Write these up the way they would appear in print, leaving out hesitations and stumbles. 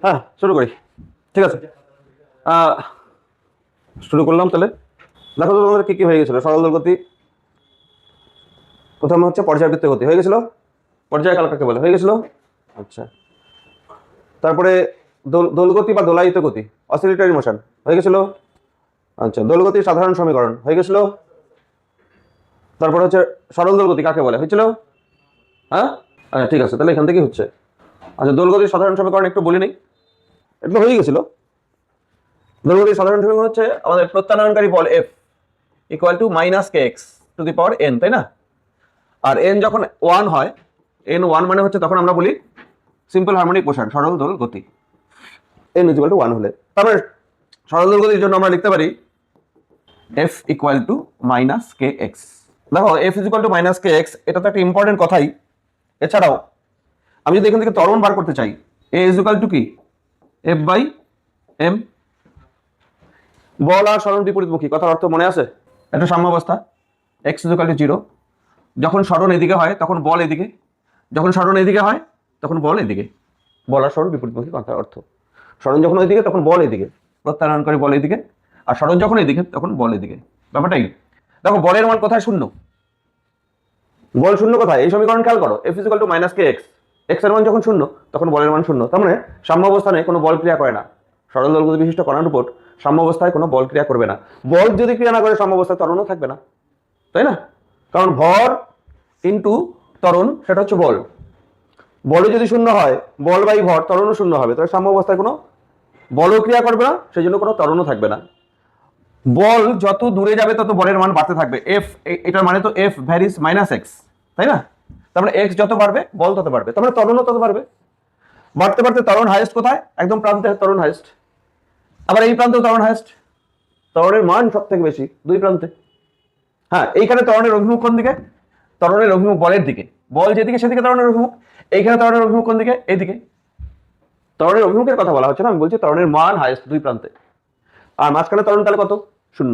হ্যাঁ, শুরু করি। ঠিক আছে, শুরু করলাম তাহলে। দেখো তো তোমাদের কি কি হয়ে গেছিল। সরল দোল গতি, প্রথমে হচ্ছে পর্যায়বৃত্ত গতি হয়ে গেছিল, পর্যায়কাল কাকে বলে হয়ে গেছিল। আচ্ছা, তারপরে দোলগতি বা দোলায়িত গতি, অসিলেটরি মোশন হয়ে গেছিল। আচ্ছা, দোলগতির সাধারণ সমীকরণ হয়ে গেছিল। তারপর হচ্ছে সরল দোল গতি কাকে বলে হয়েছিল। হ্যাঁ, আচ্ছা ঠিক আছে, তাহলে এখান থেকেই হচ্ছে। আচ্ছা, দোলগতির সাধারণ সমীকরণ একটু বলি নেই, এটা হয়ে গেছিল। দোলগতির সাধারণ সমীকরণ হচ্ছে আমাদের প্রত্যানয়নকারী বল F equal to minus K X to the power N, তাই না? আর এন যখন 1 হয়, এন 1 মানে হচ্ছে তখন আমরা বলি সিম্পল হারমোনিক মোশন, সরল দোল গতি। এন ইকুয়াল টু 1 হলে তারপরে সরল দোল গতির জন্য আমরা লিখতে পারি F equal to minus K X. দেখো F equal to minus K X, এটা তো একটা ইম্পর্টেন্ট কথাই। এছাড়াও আমি যদি এখান থেকে ত্বরণ বার করতে চাই, এ ইকুয়াল টু কি এফ বাই এম। বল আর সরণ বিপরীতমুখী, কথার অর্থ মনে আছে? একটা সাম্যাবস্থা, এক্স ইকুয়াল টু 0। যখন সরণ এদিকে হয় তখন বল এদিকে, যখন সরণ এদিকে হয় তখন বল এদিকে। বল আর সরণ বিপরীতমুখী, কথার অর্থ সরণ যখন ওইদিকে তখন বল এদিকে, প্রত্যানয়ন করে বল এদিকে, আর সরণ যখন এদিকে তখন বল এদিকে। ব্যাপারটাই দেখো, বলের মান কোথায় শূন্য, বল শূন্য কোথায়, এই সমীকরণ খেয়াল করো। F equal to minus K x, x এর মান যখন শূন্য তখন বলের মান শূন্য, তার মানে সাম্যাবস্থানে কোনো বল ক্রিয়া করে না। সরল দোলগতি বিশিষ্ট কণার উপর সাম্যাবস্থায় কোনো বল ক্রিয়া করবে না। বল যদি ক্রিয়া না করে সাম্যাবস্থায় ত্বরণও থাকবে না, তাই না? কারণ ভর ইন্টু ত্বরণ, সেটা হচ্ছে বল। বলে যদি শূন্য হয়, বল বাই ভর, ত্বরণও শূন্য হবে, তবে সাম্যাবস্থায় কোনো বলও ক্রিয়া করবে না, সেই জন্য কোনো ত্বরণও থাকবে না। বল যত দূরে যাবে তত বলের মান বাড়তে থাকবে। এফ, এটার মানে তো এফ ভ্যারিস মাইনাস এক্স, তাই না? তার মানে এক্স যত বাড়বে বল তত বাড়বে, তার মানে ত্বরণও তত বাড়বে। বাড়তে বাড়তে ত্বরণ হাইয়েস্ট কোথায়? একদম প্রান্তে ত্বরণ হাইয়েস্ট, আবার এই প্রান্তেও ত্বরণ হাইয়েস্ট। ত্বরণের মান সব থেকে বেশি দুই প্রান্তে। হ্যাঁ, এইখানে ত্বরণের অভিমুখ কোন দিকে? ত্বরণের অভিমুখ বলের দিকে, বল যেদিকে সেদিকে ত্বরণের অভিমুখ। এইখানে ত্বরণের অভিমুখ কোন দিকে? এইদিকে। ত্বরণের অভিমুখের কথা বলা হচ্ছে না, আমি বলছি ত্বরণের মান হাইয়েস্ট দুই প্রান্তে। আর মাঝখানে ত্বরণ তাহলে কত? শূন্য।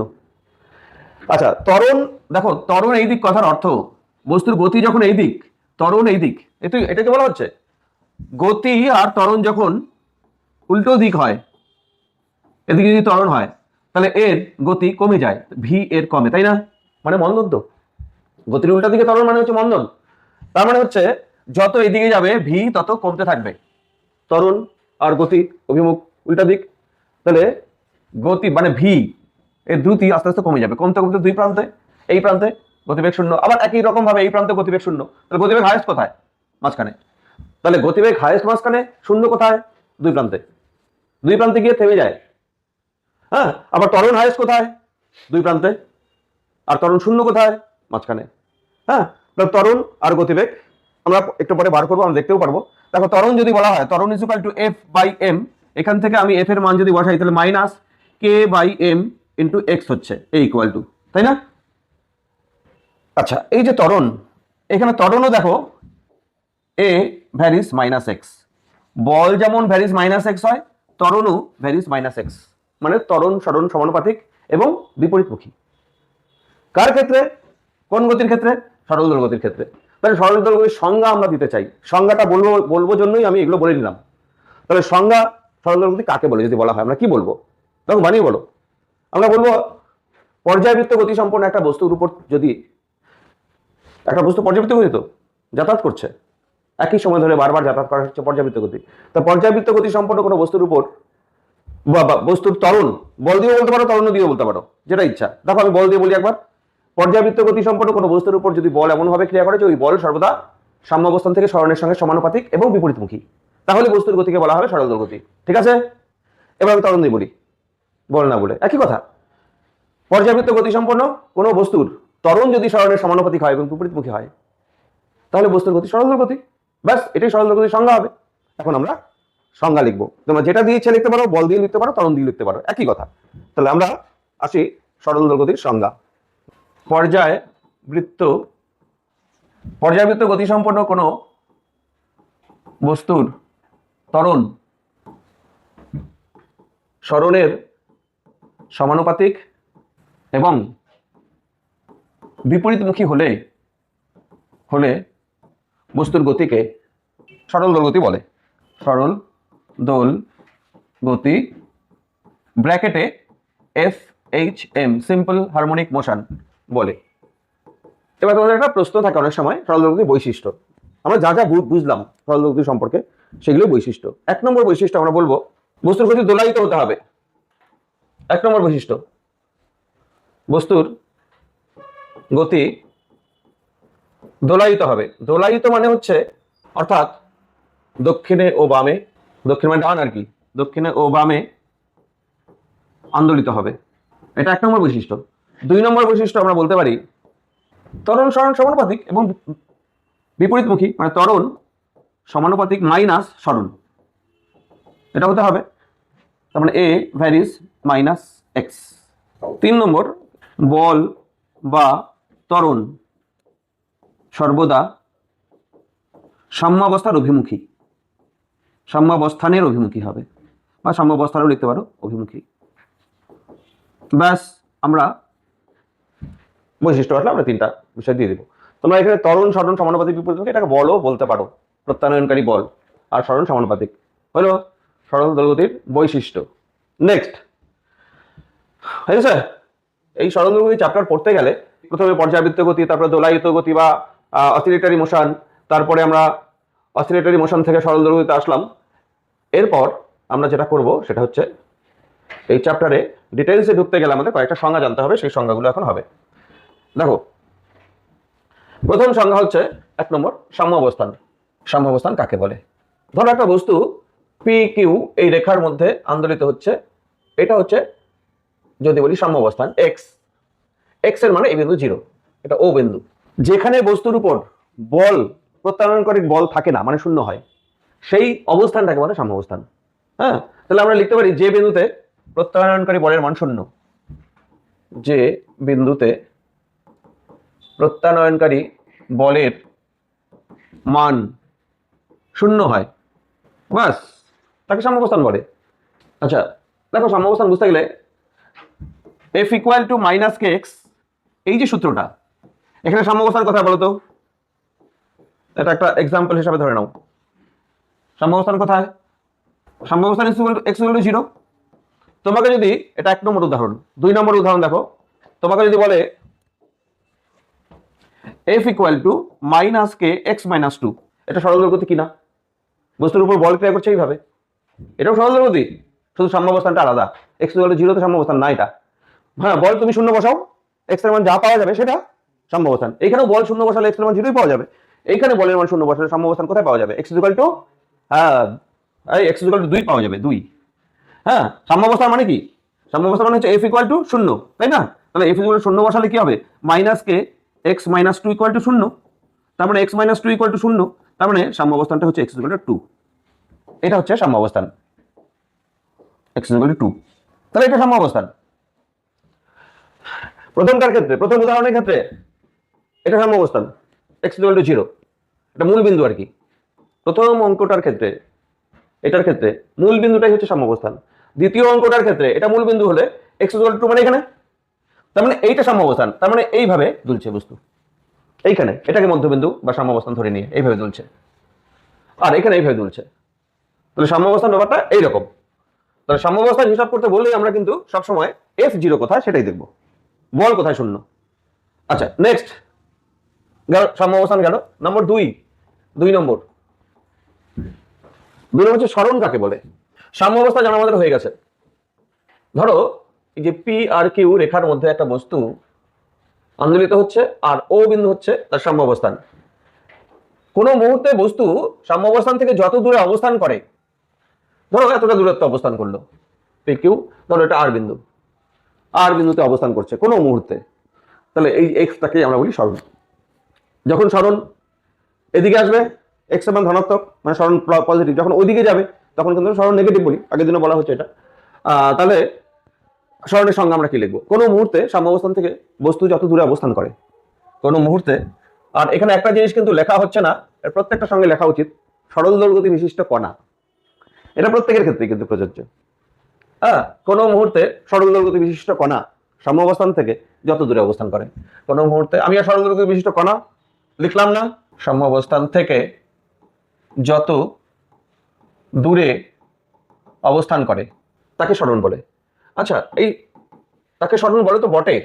আচ্ছা, ত্বরণ, দেখো ত্বরণ এই দিক, কথার অর্থ বস্তুর গতি যখন এই দিক, ত্বরণ এই দিক, এটাকে বলা হচ্ছে গতি। আর ত্বরণ যখন উল্টো দিক হয়, এদিকে যদি ত্বরণ হয় তাহলে এর গতি কমে যায়, ভি এর কমে, তাই না? মানে মন্দন তো, গতির উল্টা দিকে ত্বরণ মানে হচ্ছে মন্দন। তার মানে হচ্ছে যত এদিকে যাবে ভি তত কমতে থাকবে। ত্বরণ আর গতি অভিমুখ উল্টা দিক, তাহলে গতি মানে ভি এর দ্রুতি আস্তে আস্তে কমে যাবে, কমতে কমতে দুই প্রান্তে, এই প্রান্তে গতিবেগ শূন্য, আবার একই রকম ভাবে এই প্রান্তে গতিবেগ শূন্য, তাহলে গতিবেগ হাইয়েস্ট কোথায়? মাঝখানে। তাহলে গতিবেগ হাইয়েস্ট মাঝখানে, শূন্য কোথায়? দুই প্রান্তে। দুই প্রান্তে গিয়ে থেমে যায়। হ্যাঁ, আবার ত্বরণ হাইয়েস্ট কোথায়? দুই প্রান্তে। আর ত্বরণ শূন্য কোথায়? মাঝখানে। হ্যাঁ, ত্বরণ আর গতিবেগ আমরা একটু পরে বার করবো, আমরা দেখতেও পারবো। দেখো ত্বরণ যদি বলা হয়, ত্বরণ is equal to F by M, এখান থেকে আমি এফ এর মান যদি বসাই তাহলে minus K by M into X হচ্ছে এ ইকুয়াল টু, তাই না? আচ্ছা, এই যে ত্বরণ, এখানে ত্বরণও দেখো এ ভ্যারিস মাইনাস এক্স। বল যেমন ভ্যারিস মাইনাস এক্স হয়, ত্বরণও ভ্যারিস মাইনাস এক্স, মানে ত্বরণ সরণ সমানুপাতিক এবং বিপরীতমুখী। কার ক্ষেত্রে? কোন গতির ক্ষেত্রে? সরল দোল গতির ক্ষেত্রে। তাহলে সরল দোল গতির সংজ্ঞা আমরা দিতে চাই, সংজ্ঞাটা বলবো জন্যই আমি এগুলো বলে নিলাম। তাহলে সংজ্ঞা সরল দোল গতি কাকে বলে যদি বলা হয়, আমরা কি বলবো? তখন বানিয়ে বলো। আমরা বলবো পর্যায়বৃত্ত গতি সম্পন্ন একটা বস্তুর উপর, যদি একটা বস্তু পর্যাবৃত্ত গতি তো যাতায়াত করছে, একই সময় ধরে বারবার যাতায়াত করা হচ্ছে পর্যাবৃত্ত গতি। তা পর্যাবৃত্ত গতি সম্পন্ন কোনো বস্তুর উপর বা বস্তুর ত্বরণ, বল দিয়ে বলতে পারো, ত্বরণ দিয়ে বলতে পারো, যেটা ইচ্ছা। দেখো আমি বল দিয়ে বলি একবার। পর্যাবৃত্ত গতি সম্পন্ন কোনো বস্তুর উপর যদি বল এমনভাবে ক্রিয়া করে যে ওই বল সর্বদা সাম্যাবস্থান থেকে সরণের সঙ্গে সমানুপাতিক এবং বিপরীতমুখী, তাহলে বস্তুর গতিকে বলা হবে সরল দোল গতি। ঠিক আছে, এবার আমি ত্বরণ দিয়ে বলি, বল না বলে, একই কথা। পর্যাবৃত্ত গতি সম্পন্ন কোনো বস্তুর ত্বরণ যদি সরণের সমানুপাতিক হয় এবং বিপরীতমুখী হয়, তাহলে বস্তুর গতি সরল দোল গতি। ব্যাস, এটাই সরল দোল গতির সংজ্ঞা হবে। এখন আমরা সংজ্ঞা লিখবো, তোমরা যেটা দিয়ে ইচ্ছা লিখতে পারো, বল দিয়ে লিখতে পারো, ত্বরণ দিয়ে লিখতে পারো, একই কথা। তাহলে আমরা আসি সরল দোল গতির সংজ্ঞা। পর্যায়বৃত্ত গতি সম্পন্ন কোনো বস্তুর ত্বরণ সরণের সমানুপাতিক এবং বিপরীতমুখী হলে বস্তুর গতিকে সরল দোল গতি বলে। সরল দোল গতি ব্র্যাকেটে FHM সিম্পল হারমোনিক মোশন বলে। এবার তোমাদের একটা প্রশ্ন থাকে অনেক সময় সরল দোলগতির বৈশিষ্ট্য। আমরা যা যা বুঝলাম সরল দোলগতি সম্পর্কে সেগুলো বৈশিষ্ট্য। 1 নম্বর বৈশিষ্ট্য আমরা বলবো বস্তুর গতি দোলায়িত হতে হবে। 1 নম্বর বৈশিষ্ট্য, বস্তুর গতি দোলায়িত হবে। দোলায়িত মানে হচ্ছে অর্থাৎ দক্ষিণে ও বামে, দক্ষিণ মানে ডান আর কি, দক্ষিণে ও বামে আন্দোলিত হবে। এটা 1 নম্বর বৈশিষ্ট্য। 2 নম্বর বৈশিষ্ট্য আমরা বলতে পারি ত্বরণ সরণ সমানুপাতিক এবং বিপরীতমুখী, মানে ত্বরণ সমানুপাতিক মাইনাস সরণ, এটা হতে হবে। তার মানে A ভ্যারিজ মাইনাস x। 3 নম্বর, বল বা ত্বরণ সর্বদা সাম্যাবস্থার অভিমুখী, সাম্যাবস্থানের অভিমুখী হবে, বা সাম্যাবস্থারও লিখতে পারো অভিমুখী। ব্যাস, আমরা বৈশিষ্ট্য আসলে আমরা 3টা বিষয় দিয়ে দেবো। তোমরা এখানে ত্বরণ সরণ সমানুপাতিক বিপরীতমুখী এটাকে বলও বলতে পারো, প্রত্যানয়নকারী বল আর সরণ সমানুপাতিক হলো সরল দোলগতির বৈশিষ্ট্য। নেক্সট, হয়েছে? এই সরল দোলগতি চ্যাপ্টার পড়তে গেলে প্রথমে পর্যাবৃত্ত গতি, তারপরে দোলায়িত গতি বা অসিলেটরি মোশন, তারপরে আমরা অসিলেটরি মোশন থেকে সরল দোলগতিতে আসলাম। এরপর আমরা যেটা করব সেটা হচ্ছে এই চ্যাপ্টারে ডিটেইলসে ঢুকতে গেলে আমাদের কয়েকটা সংজ্ঞা জানতে হবে, সেই সংজ্ঞাগুলো এখন হবে। দেখো, প্রথম সংজ্ঞা হচ্ছে 1 নম্বর, সাম্যাবস্থান। সাম্যাবস্থান কাকে বলে? ধরো একটা বস্তু PQ এই রেখার মধ্যে আন্দোলিত হচ্ছে, এটা হচ্ছে যদি বলি সাম্যাবস্থান x, x এর মানে এই বিন্দু 0, এটা O বিন্দু। যেখানে বস্তুর উপর বল, প্রত্যানয়নকারী বল থাকে না, মানে শূন্য হয়, সেই অবস্থানটাকে বলে সাম্যাবস্থান। হ্যাঁ, তাহলে আমরা লিখতে পারি যে বিন্দুতে প্রত্যানয়নকারী বলের মান শূন্য, যে বিন্দুতে প্রত্যানয়নকারী বলের মান শূন্য হয়, বাস তাকে সাম্যাবস্থান বলে। আচ্ছা দেখো, সাম্যাবস্থান বুঝতে গেলে F equal to minus kx, এই যে সূত্রটা, এখানে সাম্যাবস্থান কোথায় বলো তো? এটা একটা এক্সাম্পল হিসাবে ধরে নাও, সাম্যাবস্থান কোথায়? সাম্যাবস্থান x ইকুয়াল টু 0। তোমাকে যদি, এটা 1 নম্বর উদাহরণ। 2 নম্বর উদাহরণ দেখো, তোমাকে যদি বলে F equal to minus kx minus 2, এটা সরল দোলগতি কিনা? বস্তুর উপর বল ক্রিয়া করছে এইভাবে, এটাও সরল দোলগতি, শুধু সাম্যাবস্থানটা আলাদা। x ইকুয়াল টু 0 তে সাম্যাবস্থান না এটা। হ্যাঁ, বল তুমি শূন্য বসাও, x এর মান যা পাওয়া যাবে সেটা সাম্যাবস্থান। এইখানেও বল শূন্য বসালে x এর মান 0ই পাওয়া যাবে, এইখানে বলের মান শূন্য বসালে সাম্যাবস্থান কোথায় পাওয়া যাবে? x equal two x equal to 2 পাওয়া যাবে, 2। হ্যাঁ, সাম্যাবস্থান মানে কি? সাম্যাবস্থান মানে হচ্ছে F ইকুয়াল টু 0, তাই না? তাহলে F ইকুয়াল টু 0 বসালে কি হবে? Minus K x minus 2 equal to 0, তার মানে x মাইনাস 2 ইকুয়াল টু 0, তার মানে সাম্যাবস্থানটা হচ্ছে x ইকুয়াল টু 2। এটা হচ্ছে সাম্যাবস্থান, x ইকুয়াল টু 2, তাহলে এটা সাম্যাবস্থান। প্রথমটার ক্ষেত্রে, প্রথম উদাহরণের ক্ষেত্রে এটা সাম্যাবস্থান, x ইকুয়াল টু 0, এটা মূল বিন্দু আর কি। প্রথম অঙ্কটার ক্ষেত্রে, এটার ক্ষেত্রে মূল বিন্দুটাই হচ্ছে সাম্যাবস্থান। দ্বিতীয় অঙ্কটার ক্ষেত্রে এটা মূল বিন্দু হলে x ইকুয়াল টু 2 মানে এখানে, তার মানে এইটা সাম্যাবস্থান। তার মানে এইভাবে দুলছে বস্তু, এইখানে এটাকে মধ্যবিন্দু বা সাম্যাবস্থান ধরে নিয়ে এইভাবে দুলছে, আর এখানে এইভাবে দুলছে। তাহলে সাম্যাবস্থান ব্যাপারটা এইরকম। তাহলে সাম্যাবস্থান হিসাব করতে বললেই আমরা কিন্তু সবসময় F0 কোথায় সেটাই দেখব, বল কোথায় শূন্য। আচ্ছা নেক্সট, গেল সাম্যাবস্থান গেল। নম্বর 2, 2 নম্বর হচ্ছে সরণ কাকে বলে। সাম্যাবস্থা জানা আমাদের হয়ে গেছে। ধরো এই যে P আর Q রেখার মধ্যে একটা বস্তু আন্দোলিত হচ্ছে, আর O বিন্দু হচ্ছে তার সাম্যাবস্থান। কোনো মুহূর্তে বস্তু সাম্যাবস্থান থেকে যত দূরে অবস্থান করে, ধরো এতটা দূরত্ব অবস্থান করলো PQ, ধরো এটা R বিন্দু, R বিন্দুতে অবস্থান করছে কোনো মুহূর্তে, তাহলে এই এক্সটাকে আমরা বলি সরণ। যখন সরণ এদিকে আসবে, x এর মান ধনাত্মক, মানে সরণ পজিটিভ। যখন ওইদিকে যাবে তখন কিন্তু সরণ নেগেটিভ বলি, আগের দিনে বলা হচ্ছে এটা। তাহলে সরণের সংজ্ঞা আমরা কি লিখবো? কোনো মুহূর্তে সাম্যাবস্থান থেকে বস্তু যত দূরে অবস্থান করে, কোনো মুহূর্তে। আর এখানে একটা জিনিস কিন্তু লেখা হচ্ছে না, এর প্রত্যেকটা সঙ্গে লেখা উচিত, সরল দৈর্ঘ্য বিশিষ্ট কণা। এটা প্রত্যেকের ক্ষেত্রে কিন্তু প্রযোজ্য। কোনো মুহূর্তে সরল দৈর্ঘ্য বিশিষ্ট কণা সাম্যাবস্থান থেকে যত দূরে অবস্থান করে, কোনো মুহূর্তে, আমি আর সরল দৈর্ঘ্য বিশিষ্ট কণা লিখলাম না, সাম্যাবস্থান থেকে যত দূরে অবস্থান করে তাকে সরণ বলে। আচ্ছা, এই তাকে সরণ বলে তো বটে,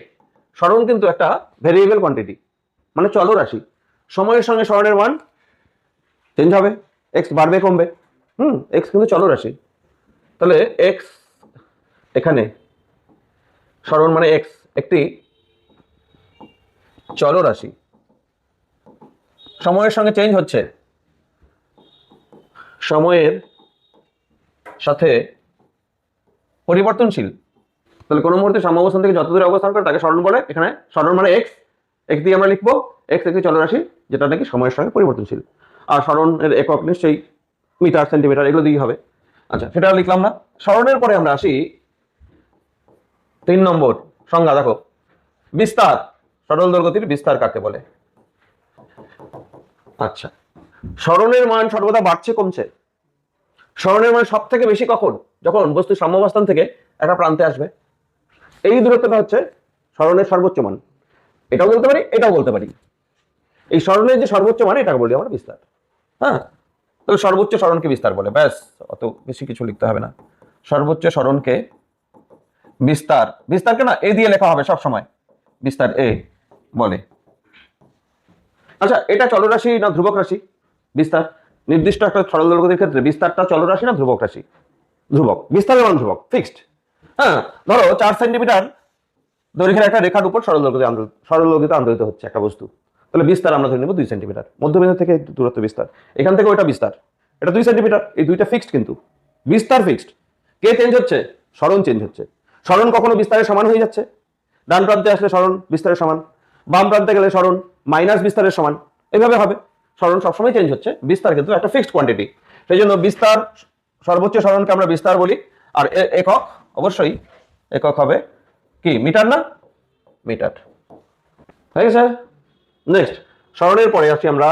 সরণ কিন্তু একটা ভেরিয়েবল কোয়ান্টিটি, মানে চলরাশি। সময়ের সঙ্গে সরণের মান চেঞ্জ হবে, এক্স বাড়বে কমবে। এক্স কিন্তু চলরাশি, তাহলে এক্স এখানে সরণ মানে এক্স একটি চলরাশি, সময়ের সঙ্গে চেঞ্জ হচ্ছে, সময়ের সাথে পরিবর্তনশীল। তাহলে কোনো মুহূর্তে সাম্যাবস্থান থেকে যত দূরে অবস্থান করে তাকে সরণ বলে। এখানে সরণ মানে এক্স, এক্স দিয়ে আমরা লিখবো এক্স একটি চলরাশি যেটা নাকি সময়ের সঙ্গে পরিবর্তনশীল। আর সরণের একক নিশ্চয়ই মিটার সেন্টিমিটার এগুলো দিয়েই হবে। আচ্ছা, সেটা লিখলাম না। সরণের পরে আমরা আসি 3 নম্বর সংজ্ঞা। দেখো, বিস্তার, সরল দৈর্ঘ্যের বিস্তার কাকে বলে? আচ্ছা, সরণের মান সর্বদা বাড়ছে কমছে? সরণের মান সব থেকে বেশি কখন? যখন বস্তু সাম্যাবস্থান থেকে একটা প্রান্তে আসবে। এই দূরত্বটা হচ্ছে সরণের সর্বোচ্চ মান। এটাও বলতে পারি, এটাও বলতে পারি। এই সরণের যে সর্বোচ্চ মান এটাকে বলি আমরা বিস্তার। হ্যাঁ, তবে সর্বোচ্চ সরণকে বিস্তার বলে, ব্যাস, অত বেশি কিছু লিখতে হবে না। সর্বোচ্চ সরণকে বিস্তার, বিস্তারকে না এ দিয়ে লেখা হবে সব সময়, বিস্তার এ বলে। আচ্ছা, এটা চলরাশি না ধ্রুবক রাশি? বিস্তার নির্দিষ্ট একটা সরল দৈর্ঘ্যের ক্ষেত্রে বিস্তারটা চলরাশি না ধ্রুবক রাশি? ধ্রুবক। বিস্তারের মান ধ্রুবক, ফিক্সড। হ্যাঁ, ধরো 4 সেন্টিমিটার দৈর্ঘ্যের একটা রেখার উপর সরল দৈর্ঘ্যে আন্দোলিত হচ্ছে একটা বস্তু, তাহলে বিস্তার আমরা ধরে নেব 2 সেন্টিমিটার। মধ্যবিন্দু থেকে দূরত্ব বিস্তার, এখান থেকে ওইটা বিস্তার, এটা 2 সেন্টিমিটার। এই দুইটা ফিক্সড, কিন্তু বিস্তার ফিক্সড। কে চেঞ্জ হচ্ছে? সরণ চেঞ্জ হচ্ছে। সরণ কখনো বিস্তারের সমান হয়ে যাচ্ছে, ডান প্রান্তে আসলে সরণ বিস্তারের সমান, বাম প্রান্তে গেলে সরণ মাইনাস বিস্তারের সমান, এইভাবে হবে। সরণ সবসময় চেঞ্জ হচ্ছে, বিস্তার কিন্তু একটা ফিক্সড কোয়ান্টিটি। সেই জন্য বিস্তার, সর্বোচ্চ সরণকে আমরা বিস্তার বলি। আর একক অবশ্যই একক হবে কি? মিটার না? মিটার। হয়ে গেছে। নেক্সট, সরণের পরে আসি আমরা।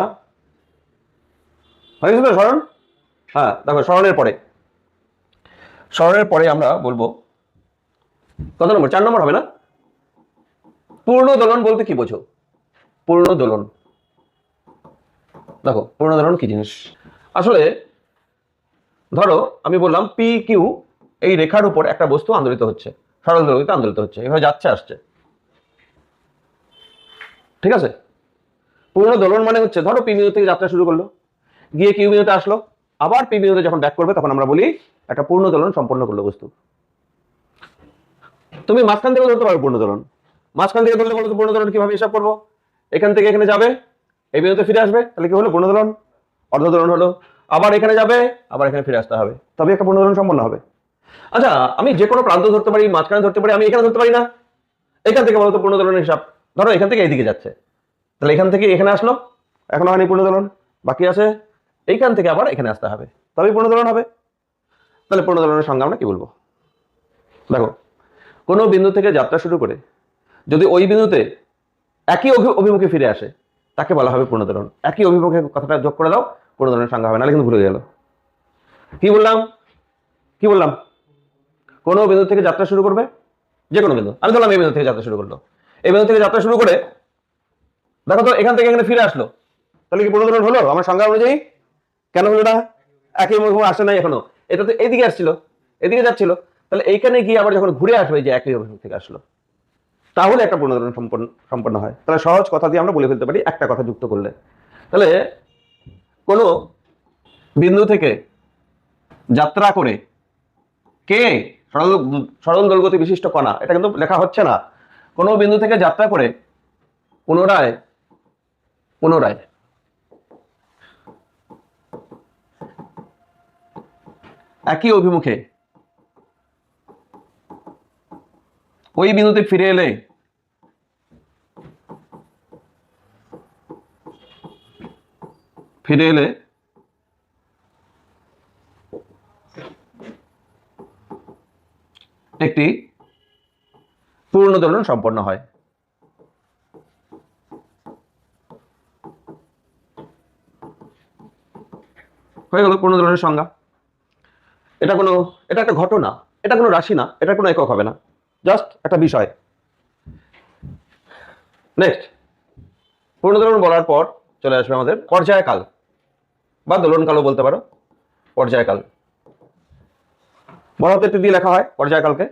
হয়ে গেছে তো সরণ? হ্যাঁ, দেখো, সরণের পরে আমরা বলবো কত নম্বর? 4 নম্বর হবে না? পূর্ণ দোলন বলতে কি বোঝো? পূর্ণ দোলন, দেখো পূর্ণ দোলন কি জিনিস। আসলে ধরো আমি বললাম পি কিউ এই রেখার উপর একটা বস্তু আন্দোলিত হচ্ছে, সরল দৈর্ঘ্যে আন্দোলিত হচ্ছে, এভাবে যাচ্ছে আসছে, ঠিক আছে? পূর্ণ দোলন মানে হচ্ছে ধরো পি বিন্দু থেকে যাত্রা শুরু করলো, গিয়ে কিউ বিন্দুতে আসলো, আবার পি বিন্দুতে যখন ব্যাক করবে তখন আমরা বলি একটা পূর্ণ দোলন সম্পন্ন করলো বস্তু। তুমি মাঝখান থেকে ধরতে পারো পূর্ণ দোলন। মাঝখান থেকে ধরলে বলো তো পূর্ণ দোলন কিভাবে হিসাব করবো? এখান থেকে এখানে যাবে, এই বিন্দুতে ফিরে আসবে, তাহলে কি হলো? পূর্ণ দোলন। অর্ধ দোলন হলো। আবার এখানে যাবে, আবার এখানে ফিরে আসতে হবে, তবে একটা পূর্ণ দোলন সম্পন্ন হবে। আচ্ছা, আমি যে কোনো প্রান্ত ধরতে পারি, মাঝখানে ধরতে পারি, আমি এখানে ধরতে পারি না? এখান থেকে বলতো পূর্ণ দোলনের হিসাব। ধরো এখান থেকে এইদিকে যাচ্ছে, তাহলে এখান থেকে এখানে আসলো, এখনো হয়নি পূর্ণ দোলন, বাকি আছে এইখান থেকে আবার এখানে আসতে হবে, তবেই পূর্ণ দোলন হবে। তাহলে পূর্ণ দোলনের সংজ্ঞা আমরা কি বলবো? দেখো, কোনো বিন্দু থেকে যাত্রা শুরু করে যদি ওই বিন্দুতে একই অভিমুখে ফিরে আসে তাকে বলা হবে পূর্ণ দোলন। একই অভিমুখে কথাটা যোগ করে দাও, পূর্ণ দোলনের সংজ্ঞা হবে, নাহলে কিন্তু ভুলে গেল। কি বললাম? কি বললাম? কোনো বিন্দু থেকে যাত্রা শুরু করবে, যে কোনো বিন্দু, আমি ধরলাম এই বিন্দু থেকে যাত্রা শুরু করলো, এই বিন্দু থেকে যাত্রা শুরু করে দেখো তো এখান থেকে এখানে ফিরে আসলো, তাহলে কি পূর্ণ দোলন হলো আমার সংজ্ঞা অনুযায়ী? কেন হলো না? একই অভিমুখে আসে নাই এখনো, এটা তো এদিকে আসছিল, এদিকে যাচ্ছিল, তাহলে এইখানে গিয়ে আবার যখন ঘুরে আসবে যে একই অভিমুখ থেকে আসলো, তাহলে একটা পূর্ণ দোলন সম্পন্ন হয়। তাহলে সহজ কথা দিয়ে আমরা বলে ফেলতে পারি একটা কথা যুক্ত করলে। তাহলে কোনো বিন্দু থেকে যাত্রা করে কে সরল সরল দৈর্ঘ্য বিশিষ্ট কণা, এটা কিন্তু লেখা হচ্ছে না। কোনো বিন্দু থেকে যাত্রা করে পুনরায় পুনরায় একই অভিমুখে ওই বিন্দুতে ফিরে এলে একটি পূর্ণ দোলন সম্পন্ন হয়। হয়ে গেল পূর্ণ দোলনের সংজ্ঞা। এটা একটা ঘটনা, এটা কোনো রাশি না, এটা কোনো একক হবে না, জাস্ট একটা বিষয়। নেক্সট, পূর্ণ দোলন বলার পর চলে আসবে আমাদের পর্যায়কাল বা দোলনকালও বলতে পারো, পর্যায়কাল। বড় হাতের টি দিয়ে লেখা হয় পর্যায়কালকে।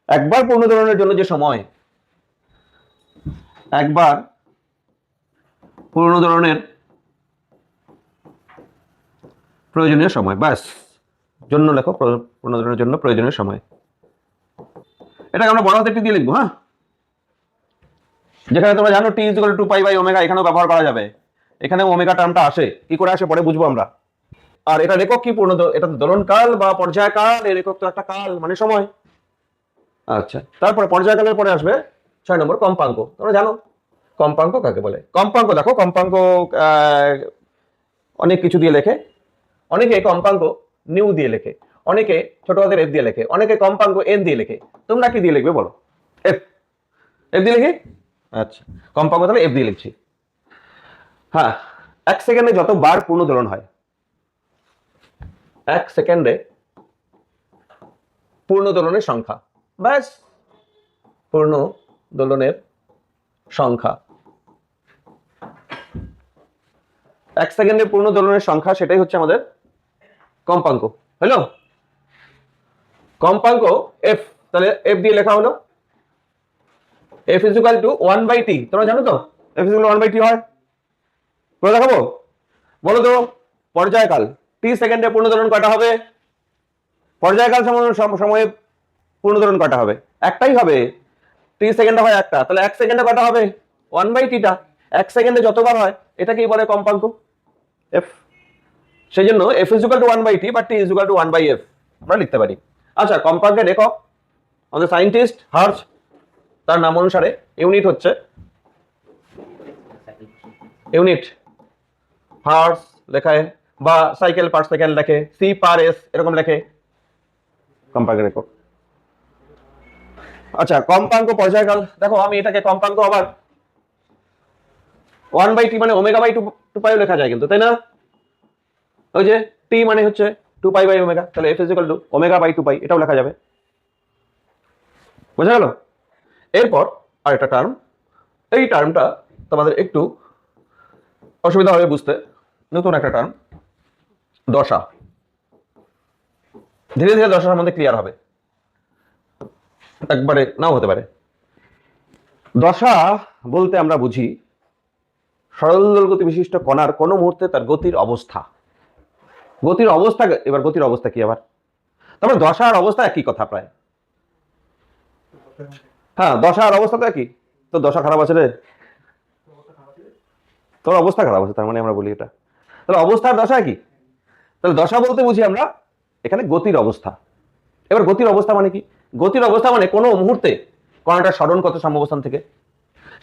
একবার পূর্ণ দোলনের জন্য যে সময়, একবার পূর্ণ দোলনের প্রয়োজনীয় সময়, ব্যাস, জন্য লেখো, পূর্ণ দোলনের জন্য প্রয়োজনীয় সময়। এটাকে আমরা বড় হাতের টি দিয়ে লিখবো। হ্যাঁ, যেখানে তোমরা জানো T is equal to 2 pi by omega, এখানেও ব্যবহার করা যাবে। এখানে ওমেগা টার্মটা আসে, কি করে আসে পরে বুঝবো আমরা। আর এটা একক কি, এটা দোলনকাল বা পর্যায়কাল, এর একক তো একটা কাল মানে সময়। আচ্ছা, তারপরে পর্যায়কালের পরে আসবে 6 নম্বর কম্পাঙ্ক। তোমরা জানো কম্পাঙ্ক কাকে বলে। কম্পাঙ্ক দেখো, কম্পাঙ্ক অনেক কিছু দিয়ে লেখে। অনেকে কম্পাঙ্ক নিউ দিয়ে লেখে, অনেকে ছোট হাতের এফ দিয়ে লেখে, অনেকে কম্পাঙ্ক এন দিয়ে লেখে। তোমরা কি দিয়ে লিখবে বলো? এফ, এফ দিয়ে লিখি। আচ্ছা, কম্পাঙ্ক তাহলে এফ দিয়ে লিখছি। হ্যাঁ, 1 সেকেন্ডে যতবার পূর্ণ দোলন হয়, 1 সেকেন্ডে পূর্ণ দোলনের সংখ্যা, ব্যাস, পূর্ণ দোলনের সংখ্যা। 1 সেকেন্ডে পূর্ণ দোলনের সংখ্যা, সেটাই হচ্ছে আমাদের কম্পাঙ্ক। হলো কম্পাঙ্ক এফ, তাহলে এফ দিয়ে লেখা হলো F is equal two 1/t। তোমরা জানো তো এফ ইজ ইকুয়াল 1/t হয়। করে দেখাবো? বলো তো পর্যায়কাল টি সেকেন্ডে পূর্ণ দোলন কয়টা হবে? পর্যায়কাল সময়ে পূর্ণ দোলন কয়টা হবে? একটাই হবে। টি সেকেন্ডে হয় একটা, তাহলে 1 সেকেন্ডে কয়টা হবে? 1/tটা। 1 সেকেন্ডে যতবার হয় এটাকেই বলে কম্পাঙ্ক এফ। সেই জন্য F is equal two 1/t বা টি ইজ ইকুয়াল টু 1/f আমরা লিখতে পারি। আচ্ছা, কম্পাঙ্কের একক আমাদের সায়েন্টিস্ট হার্জ, তার নাম অনুসারে ইউনিট হচ্ছে ইউনিট হার্জ লেখায়, বা সাইকেল পার সেকেন্ড লেখে, সি পার এস এরকম লেখে কম্পাঙ্কের একক। আচ্ছা, কম্পাঙ্ক পর্যায়কাল দেখো, আমি এটাকে কম্পাঙ্ক আবার 1/t মানে ওমেগা বাই 2 পাইও লেখা যায় কিন্তু, তাই না? ওই যে টি মানে হচ্ছে 2 পাই বাই ওমেগা, তাহলে F is equal to omega by 2 pi, এটাও লেখা যাবে। বোঝা গেল? এরপর আরেকটা টার্ম, এই টার্মটা তোমাদের একটু অসুবিধা হবে বুঝতে, নতুন একটা টার্ম, দশা। ধীরে ধীরে দশা সম্বন্ধে ক্লিয়ার হবে, একবারে নাও হতে পারে। দশা বলতে আমরা বুঝি সরল দোল গতি বিশিষ্ট কণার কোন মুহূর্তে তার গতির অবস্থা। গতির অবস্থা, এবার গতির অবস্থা কি আবার? তারপরে দশা আর অবস্থা একই কথা প্রায়। হ্যাঁ, দশা আর অবস্থা তো একই। তো দশা খারাপ আছে রে, তোর অবস্থা খারাপ আছে, তার মানে আমরা বলি এটা। তাহলে অবস্থা আর দশা কি? তাহলে দশা বলতে বুঝি আমরা এখানে গতির অবস্থা। এবার গতির অবস্থা মানে কি? গতির অবস্থা মানে কোনো মুহূর্তে কণাটা সরণ কত সাম্যাবস্থান থেকে,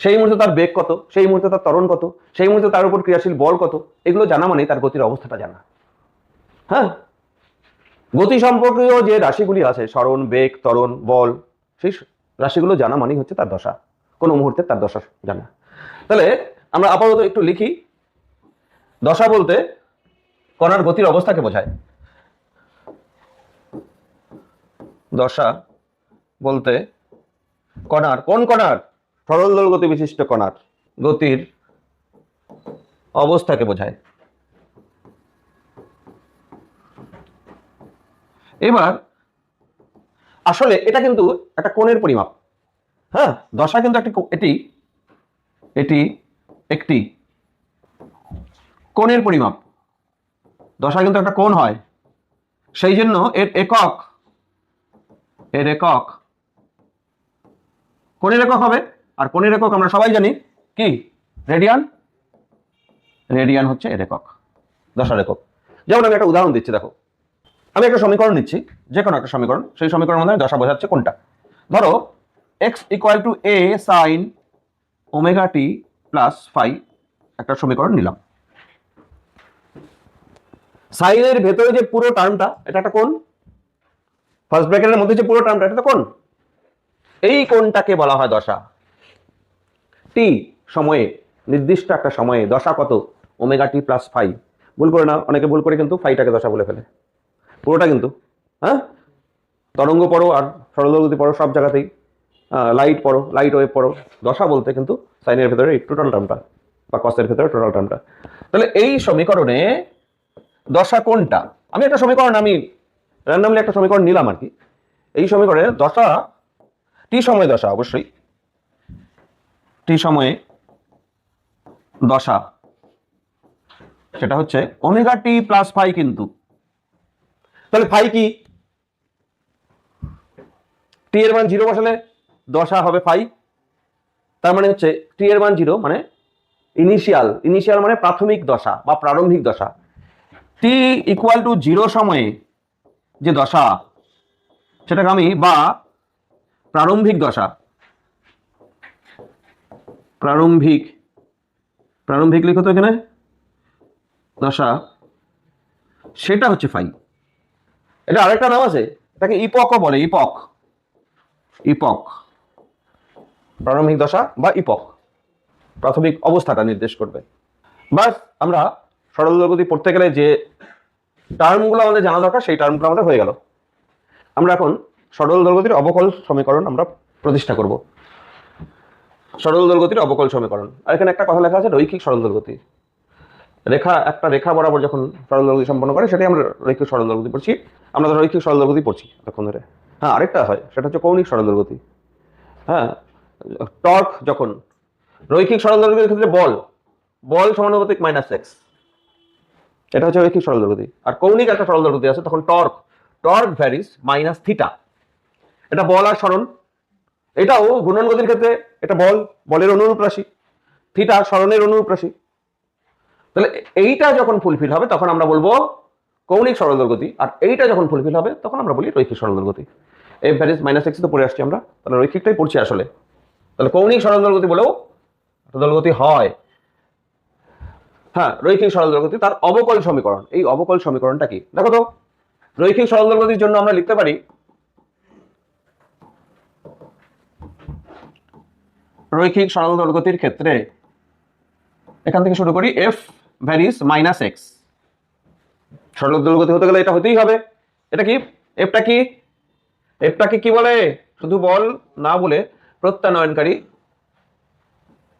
সেই মুহূর্তে তার বেগ কত, সেই মুহূর্তে তার ত্বরণ কত, সেই মুহূর্তে তার উপর ক্রিয়াশীল বল কত, এগুলো জানা মানে তার গতির অবস্থাটা জানা। হ্যাঁ, গতি সম্পর্কীয় যে রাশিগুলি আছে, সরণ, বেগ, ত্বরণ, বল, সেই রাশিগুলো জানা মানে হচ্ছে তার দশা, কোনো মুহূর্তে তার দশা জানা। তাহলে আমরা আপাতত একটু লিখি, দশা বলতে কণার গতির অবস্থাকে বোঝায়। দশা বলতে কণার, কোন কণার? সরল দোল গতি বিশিষ্ট কণার গতির অবস্থাকে বোঝায়। এবার আসলে এটা কিন্তু একটা কোণের পরিমাপ। হ্যাঁ, দশা কিন্তু এটি একটি কোণের পরিমাপ। দশা কিন্তু একটা কোণ হয়, সেই জন্য এর একক কোণের একক হবে। আর কোণের একক আমরা সবাই জানি কি? রেডিয়ান। রেডিয়ান হচ্ছে এর একক, দশার একক। যেমন আমি একটা উদাহরণ দিচ্ছি, দেখো, আমি একটা সমীকরণ নিচ্ছি, যে কোনো একটা সমীকরণ, সেই সমীকরণের মধ্যে দশা বোঝাচ্ছে কোনটা। ধরো x equal to a sine omega t plus phi, একটা সমীকরণ নিলাম। সাইনের ভেতরে যে পুরো টার্মটা, এটা একটা কোণ। ফার্স্ট ব্র্যাকেটের মধ্যে যে পুরো টার্মটা, এটা কোণ। এই কোণটাকে বলা হয় দশা। টি সময়ে, নির্দিষ্ট একটা সময়ে দশা কত? Omega t plus phi. ভুল করে না, অনেকে ভুল করে কিন্তু ফাইটাকে দশা বলে ফেলে, পুরোটা কিন্তু। হ্যাঁ, তরঙ্গ পড়ো আর সরলগতি পড়ো, সব জায়গাতেই লাইট পড়ো, লাইট ওয়েভ পড়ো, দশা বলতে কিন্তু সাইনের ভেতরে এই টোটাল টার্মটা বা কসের ভেতরে টোটাল টার্মটা। তাহলে এই সমীকরণে দশা কোনটা? আমি একটা সমীকরণ আমি র্যান্ডমলি একটা সমীকরণ নিলাম আর কি। এই সমীকরণে দশা, টি সময়ে দশা, অবশ্যই টি সময়ে দশা, সেটা হচ্ছে ওমেগা টি প্লাস ফাই। কিন্তু তাহলে ফাই কি? টি এর মান 0 বসালে দশা হবে ফাই। তার মানে হচ্ছে টি এর মান 0 মানে ইনিশিয়াল মানে প্রাথমিক দশা বা প্রারম্ভিক দশা। টি ইকুয়াল টু 0 সময়ে যে দশা, সেটাকে আমি বা প্রারম্ভিক দশা, প্রারম্ভিক লিখো তো এখানে দশা, সেটা হচ্ছে ফাই। এটা আরেকটা নাম আছে, এটাকে ইপকও বলে। ইপক প্রারম্ভিক দশা বা ইপক প্রাথমিক অবস্থাটা নির্দেশ করবে। বাস আমরা সরল দোলগতি পড়তে গেলে যে টার্মগুলো আমাদের জানা দরকার সেই টার্মগুলো আমাদের হয়ে গেল। আমরা এখন সরল দোলগতির অবকল সমীকরণ আমরা প্রতিষ্ঠা করব। সরল দোলগতির অবকল সমীকরণ, আর এখানে একটা কথা লেখা আছে রৈখিক সরল দোলগতি। একটা রেখা বরাবর যখন সরল দোলগতি সম্পন্ন করে সেটাই আমরা রৈখিক সরল দোলগতি পড়ছি। আমরা তো রৈখিক সরল দোলগতি পড়ছি এতক্ষণ ধরে। হ্যাঁ, আরেকটা হয়, সেটা হচ্ছে কৌণিক সরল দোলগতি। হ্যাঁ, টর্ক যখন রৈখিক সরল দোলগতির ক্ষেত্রে বল সমানুপাতিক -x, এটা হচ্ছে রৈখিক সরল দোলগতি। আর কৌণিক একটা সরল দোলগতি আছে, তখন টর্ক ভ্যারিস -θ। এটা বল আর সরণ, এটাও ঘূর্ণন গতির ক্ষেত্রে এটা বলের অনুরূপ রাশি, থিটা সরণের অনুরূপ রাশি। তাহলে এইটা যখন ফুলফিল হবে তখন আমরা বলবো কৌণিক সরল দোলগতি, আর এইটা যখন ফুলফিল হবে তখন আমরা বলি রৈখিক সরল দোলগতি। এফ ভ্যারিস -x তো পড়ে আসছি আমরা, তাহলে রৈখিকটাই পড়ছি আসলে। তাহলে কৌণিক সরল দোলগতি বলেও দোলগতি হয়। হ্যাঁ, রৈখিক সরল দোলগতি তার অবকল সমীকরণ। এই অবকল সমীকরণটা কি দেখো তো। রৈখিক সরল দোলগতির জন্য আমরা লিখতে পারি রৈখিক সরল দোলগতির ক্ষেত্রে এখান থেকে শুরু করি এফ ভ্যারিস -x। সরল দোলগতি হতে গেলে এটা হতেই হবে। এটা কি? এফটাকে কি বলে? শুধু বল না বলে প্রত্যানয়নকারী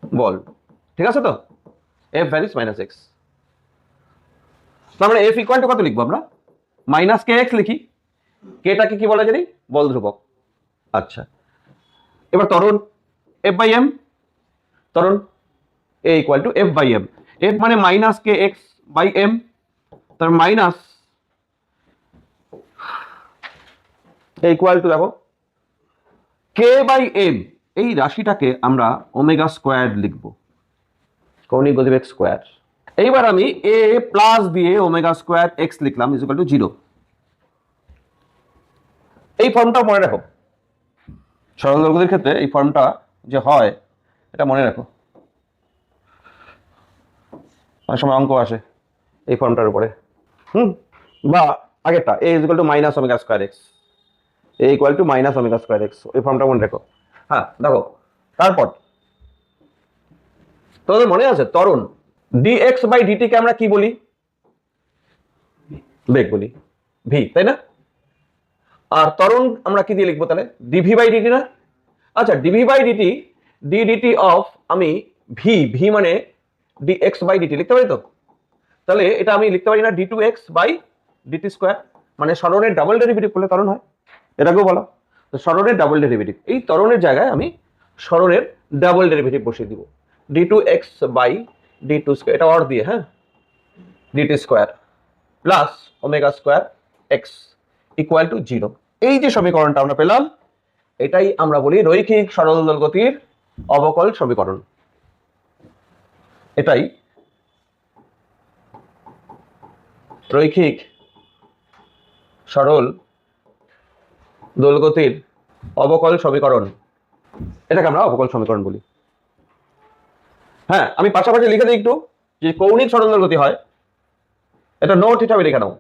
বল, ঠিক আছে তো? F varies -x। তার মানে এফ ইকুয়াল টু কত লিখবো আমরা? -kx লিখি। কেটাকে কি বলা জানি? বল ধ্রুবক। আচ্ছা, এবার ত্বরণ F/m, ত্বরণ A equal to F/m। F মানে -kx/m, তার মাইনাস A ইকুয়াল টু দেখো k/m। এই রাশিটাকে আমরা ওমেগা স্কোয়ার লিখবো, কৌণিক গতিবেগ স্কোয়ার। এইবার আমি a প্লাস দিয়ে ওমেগা স্কোয়ার x লিখলাম ইজ ইকুয়াল টু 0। এই ফর্মটা মনে রাখো, সরল দোলগতির ক্ষেত্রে এই ফর্মটা যে হয় এটা মনে রাখো। অনেক সময় অঙ্ক আসে এই ফর্মটার উপরে। বা আগেরটা a is equal to minus omega square x, a equal to minus omega square x, এই ফর্মটা মনে রাখো। হ্যাঁ দেখো, তারপর তোমাদের মনে আছে ত্বরণ dx/dt কে আমরা কি বলি? বেগ বলি, v, তাই না? আর ত্বরণ আমরা কি দিয়ে লিখবো তাহলে? dv/dt না? আচ্ছা, dv/dt অফ আমি v মানে dx/dt লিখতে পারি তো? তাহলে এটা আমি লিখতে পারি না d2x/dt স্কোয়ার, মানে সরণের ডাবল ডেরিভেটিভ করলে ত্বরণ হয়, এটাকেও বলা তো সরণের ডাবল ডেরিভেটিভ। এই ত্বরণের জায়গায় আমি সরণের ডাবল ডেরিভেটিভ বসিয়ে দিব, d2x/d2 স্কোয়ার, এটা অর দিয়ে, হ্যাঁ, dt square plus omega square x equal to 0। এই যে সমীকরণটা আমরা পেলাম, এটাই আমরা বলি রৈখিক সরল দোলগতির অবকল সমীকরণ। এটাই রৈখিক সরল দোলগতির অবকল সমীকরণ, এটাকে আমরা অবকল সমীকরণ বলি। হ্যাঁ, আমি পাশাপাশি লিখে দিই একটু, যে কৌণিক সরল দোলগতি হয়, এটা নোট হিসাবে লিখে নাও,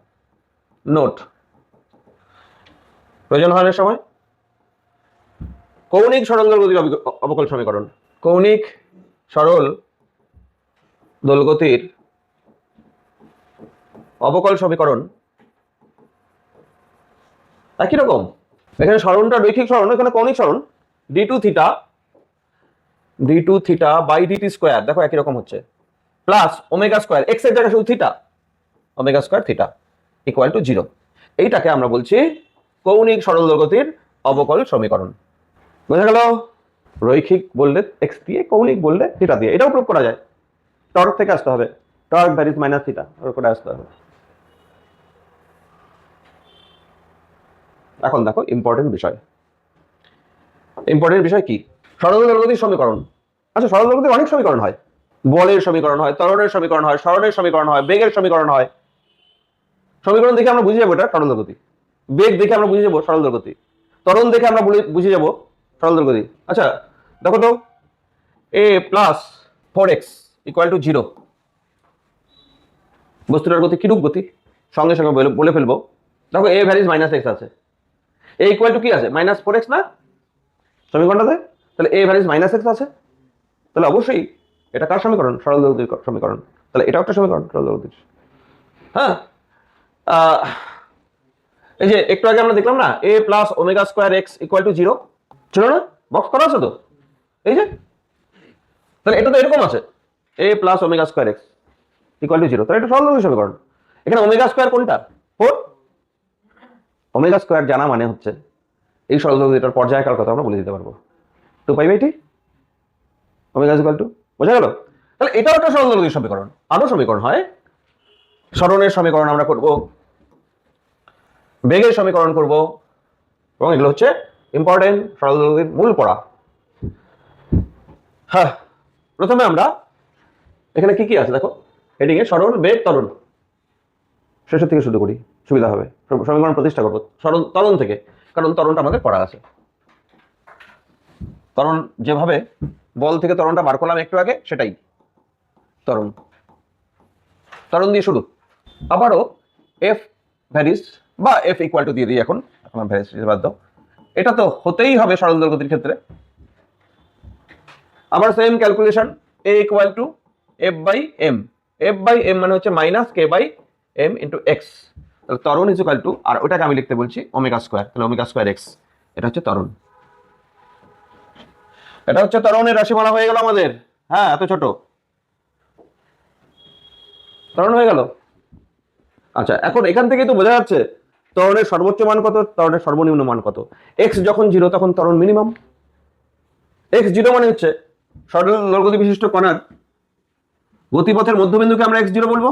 নোট, প্রয়োজন হয় না সময়। কৌণিক সরল দোলগতির অবকল সমীকরণ, কৌণিক সরল দোলগতির অবকল সমীকরণ একই রকম। এখানে সরণটা রৈখিক সরণ, এখানে কৌণিক সরণ, d2θ/dt স্কোয়ার, দেখো একই রকম হচ্ছে, প্লাস ওমেগা স্কোয়ার x এর জায়গায় শুধু theta, omega square theta equal to 0। এইটাকে আমরা বলছি কৌণিক সরল গতির অবকল সমীকরণ। বোঝা গেল? রৈখিক বললে এক্স দিয়ে, কৌণিক বললে থিটা দিয়ে। এটাও প্রয়োগ করা যায়। টর্ক থেকে আসতে হবে, টর্ক ভ্যারিজ মাইনাস থিটা, ওর করে আসতে হবে। এখন দেখো ইম্পর্টেন্ট বিষয়। ইম্পর্টেন্ট বিষয় কি? সরল গতির সমীকরণ। আচ্ছা, সরল গতির অনেক সমীকরণ হয়। বলের সমীকরণ হয়, ত্বরণের সমীকরণ হয়, সরণের সমীকরণ হয়, বেগের সমীকরণ হয়। সমীকরণ দেখে আমরা বুঝে যাবো এটা সরল গতি। বেগ দেখে আমরা বুঝে যাবো সরল গতি। ত্বরণ দেখে আমরা বুঝে যাবো সরল গতি। আচ্ছা দেখো তো, a plus 4x equal to 0, বস্তুটার গতি কিরূপ গতি? সঙ্গে সঙ্গে বলে ফেলবো। দেখো a ভ্যারিজ মাইনাস এক্স আছে, a ইকুয়াল টু কি আছে? মাইনাস 4x না সমীকরণটাতে? তাহলে a ভ্যারিজ মাইনাস এক্স আছে, তাহলে অবশ্যই এটা কার সমীকরণ? সরল গতির সমীকরণ। তাহলে এটাও একটা সমীকরণ সরল গতির। হ্যাঁ, এই যে একটু আগে আমরা দেখলাম না, a plus omega square x equal to 0 ছিল না? বক্স করা আছে তো, এই যে। তাহলে এটা তো এরকম আছে, a plus omega square x equal to 0, তাহলে এটা সরল গতির সমীকরণ। এখানে ওমেগা স্কোয়ার কোনটা? 4। ওমেগা স্কোয়ার জানা মানে হচ্ছে এই সরল গতিটার পর্যায়কাল কথা আমরা বলে দিতে পারবো, 2π/t ওমেগা ইকুয়াল টু। বোঝা গেল? তাহলে এটাও একটা সরল গতির সমীকরণ। আরো সমীকরণ হয়, সরণের সমীকরণ আমরা করব, বেগের সমীকরণ করব, এবং এগুলো হচ্ছে ইম্পর্টেন্ট সরল গতির মূল পড়া। হ্যাঁ, প্রথমে আমরা এখানে কি কি আছে দেখো, হেডিং এ সরণ, বেগ, ত্বরণ। শেষের থেকে শুরু করি, সুবিধা হবে। সমীকরণ প্রতিষ্ঠা করবো সরণ ত্বরণ থেকে, কারণ ত্বরণটা আমাদের পড়া আছে। ত্বরণ যেভাবে বল থেকে ত্বরণটা বার করলাম একটু আগে, সেটাই ত্বরণ। ত্বরণ দিয়ে শুরু। আবারও এফ ভ্যারিজ বা এফ ইকুয়াল টু দিয়ে দিই এখন ভ্যারিজ বাদ দাও, এটা তো হতেই হবে সরল গতির ক্ষেত্রে। আবার same calculation, a equal to F by M. F by M মানে হচ্ছে minus K by M into X. তাহলে ত্বরণ ইজ ইকুয়াল টু, আর ওটাকে আমি লিখতে বলছি ওমেগা স্কোয়ার, তাহলে ওমেগা স্কোয়ার এক্স। এটা হচ্ছে ত্বরণ। এটা হচ্ছে ত্বরণের রাশিমালা হয়ে গেল আমাদের। হ্যাঁ, এত ছোট ত্বরণ হয়ে গেল। আচ্ছা, এখন এখান থেকেই তো বোঝা যাচ্ছে ত্বরণের সর্বোচ্চ মান কত, ত্বরণের সর্বনিম্ন মান কত। এক্স যখন 0 তখন ত্বরণ মিনিমাম। এক্স 0 মানে হচ্ছে সরল দৈর্ঘ্য বিশিষ্ট কণার গতিপথের মধ্যবিন্দুকে আমরা x0 বলবো,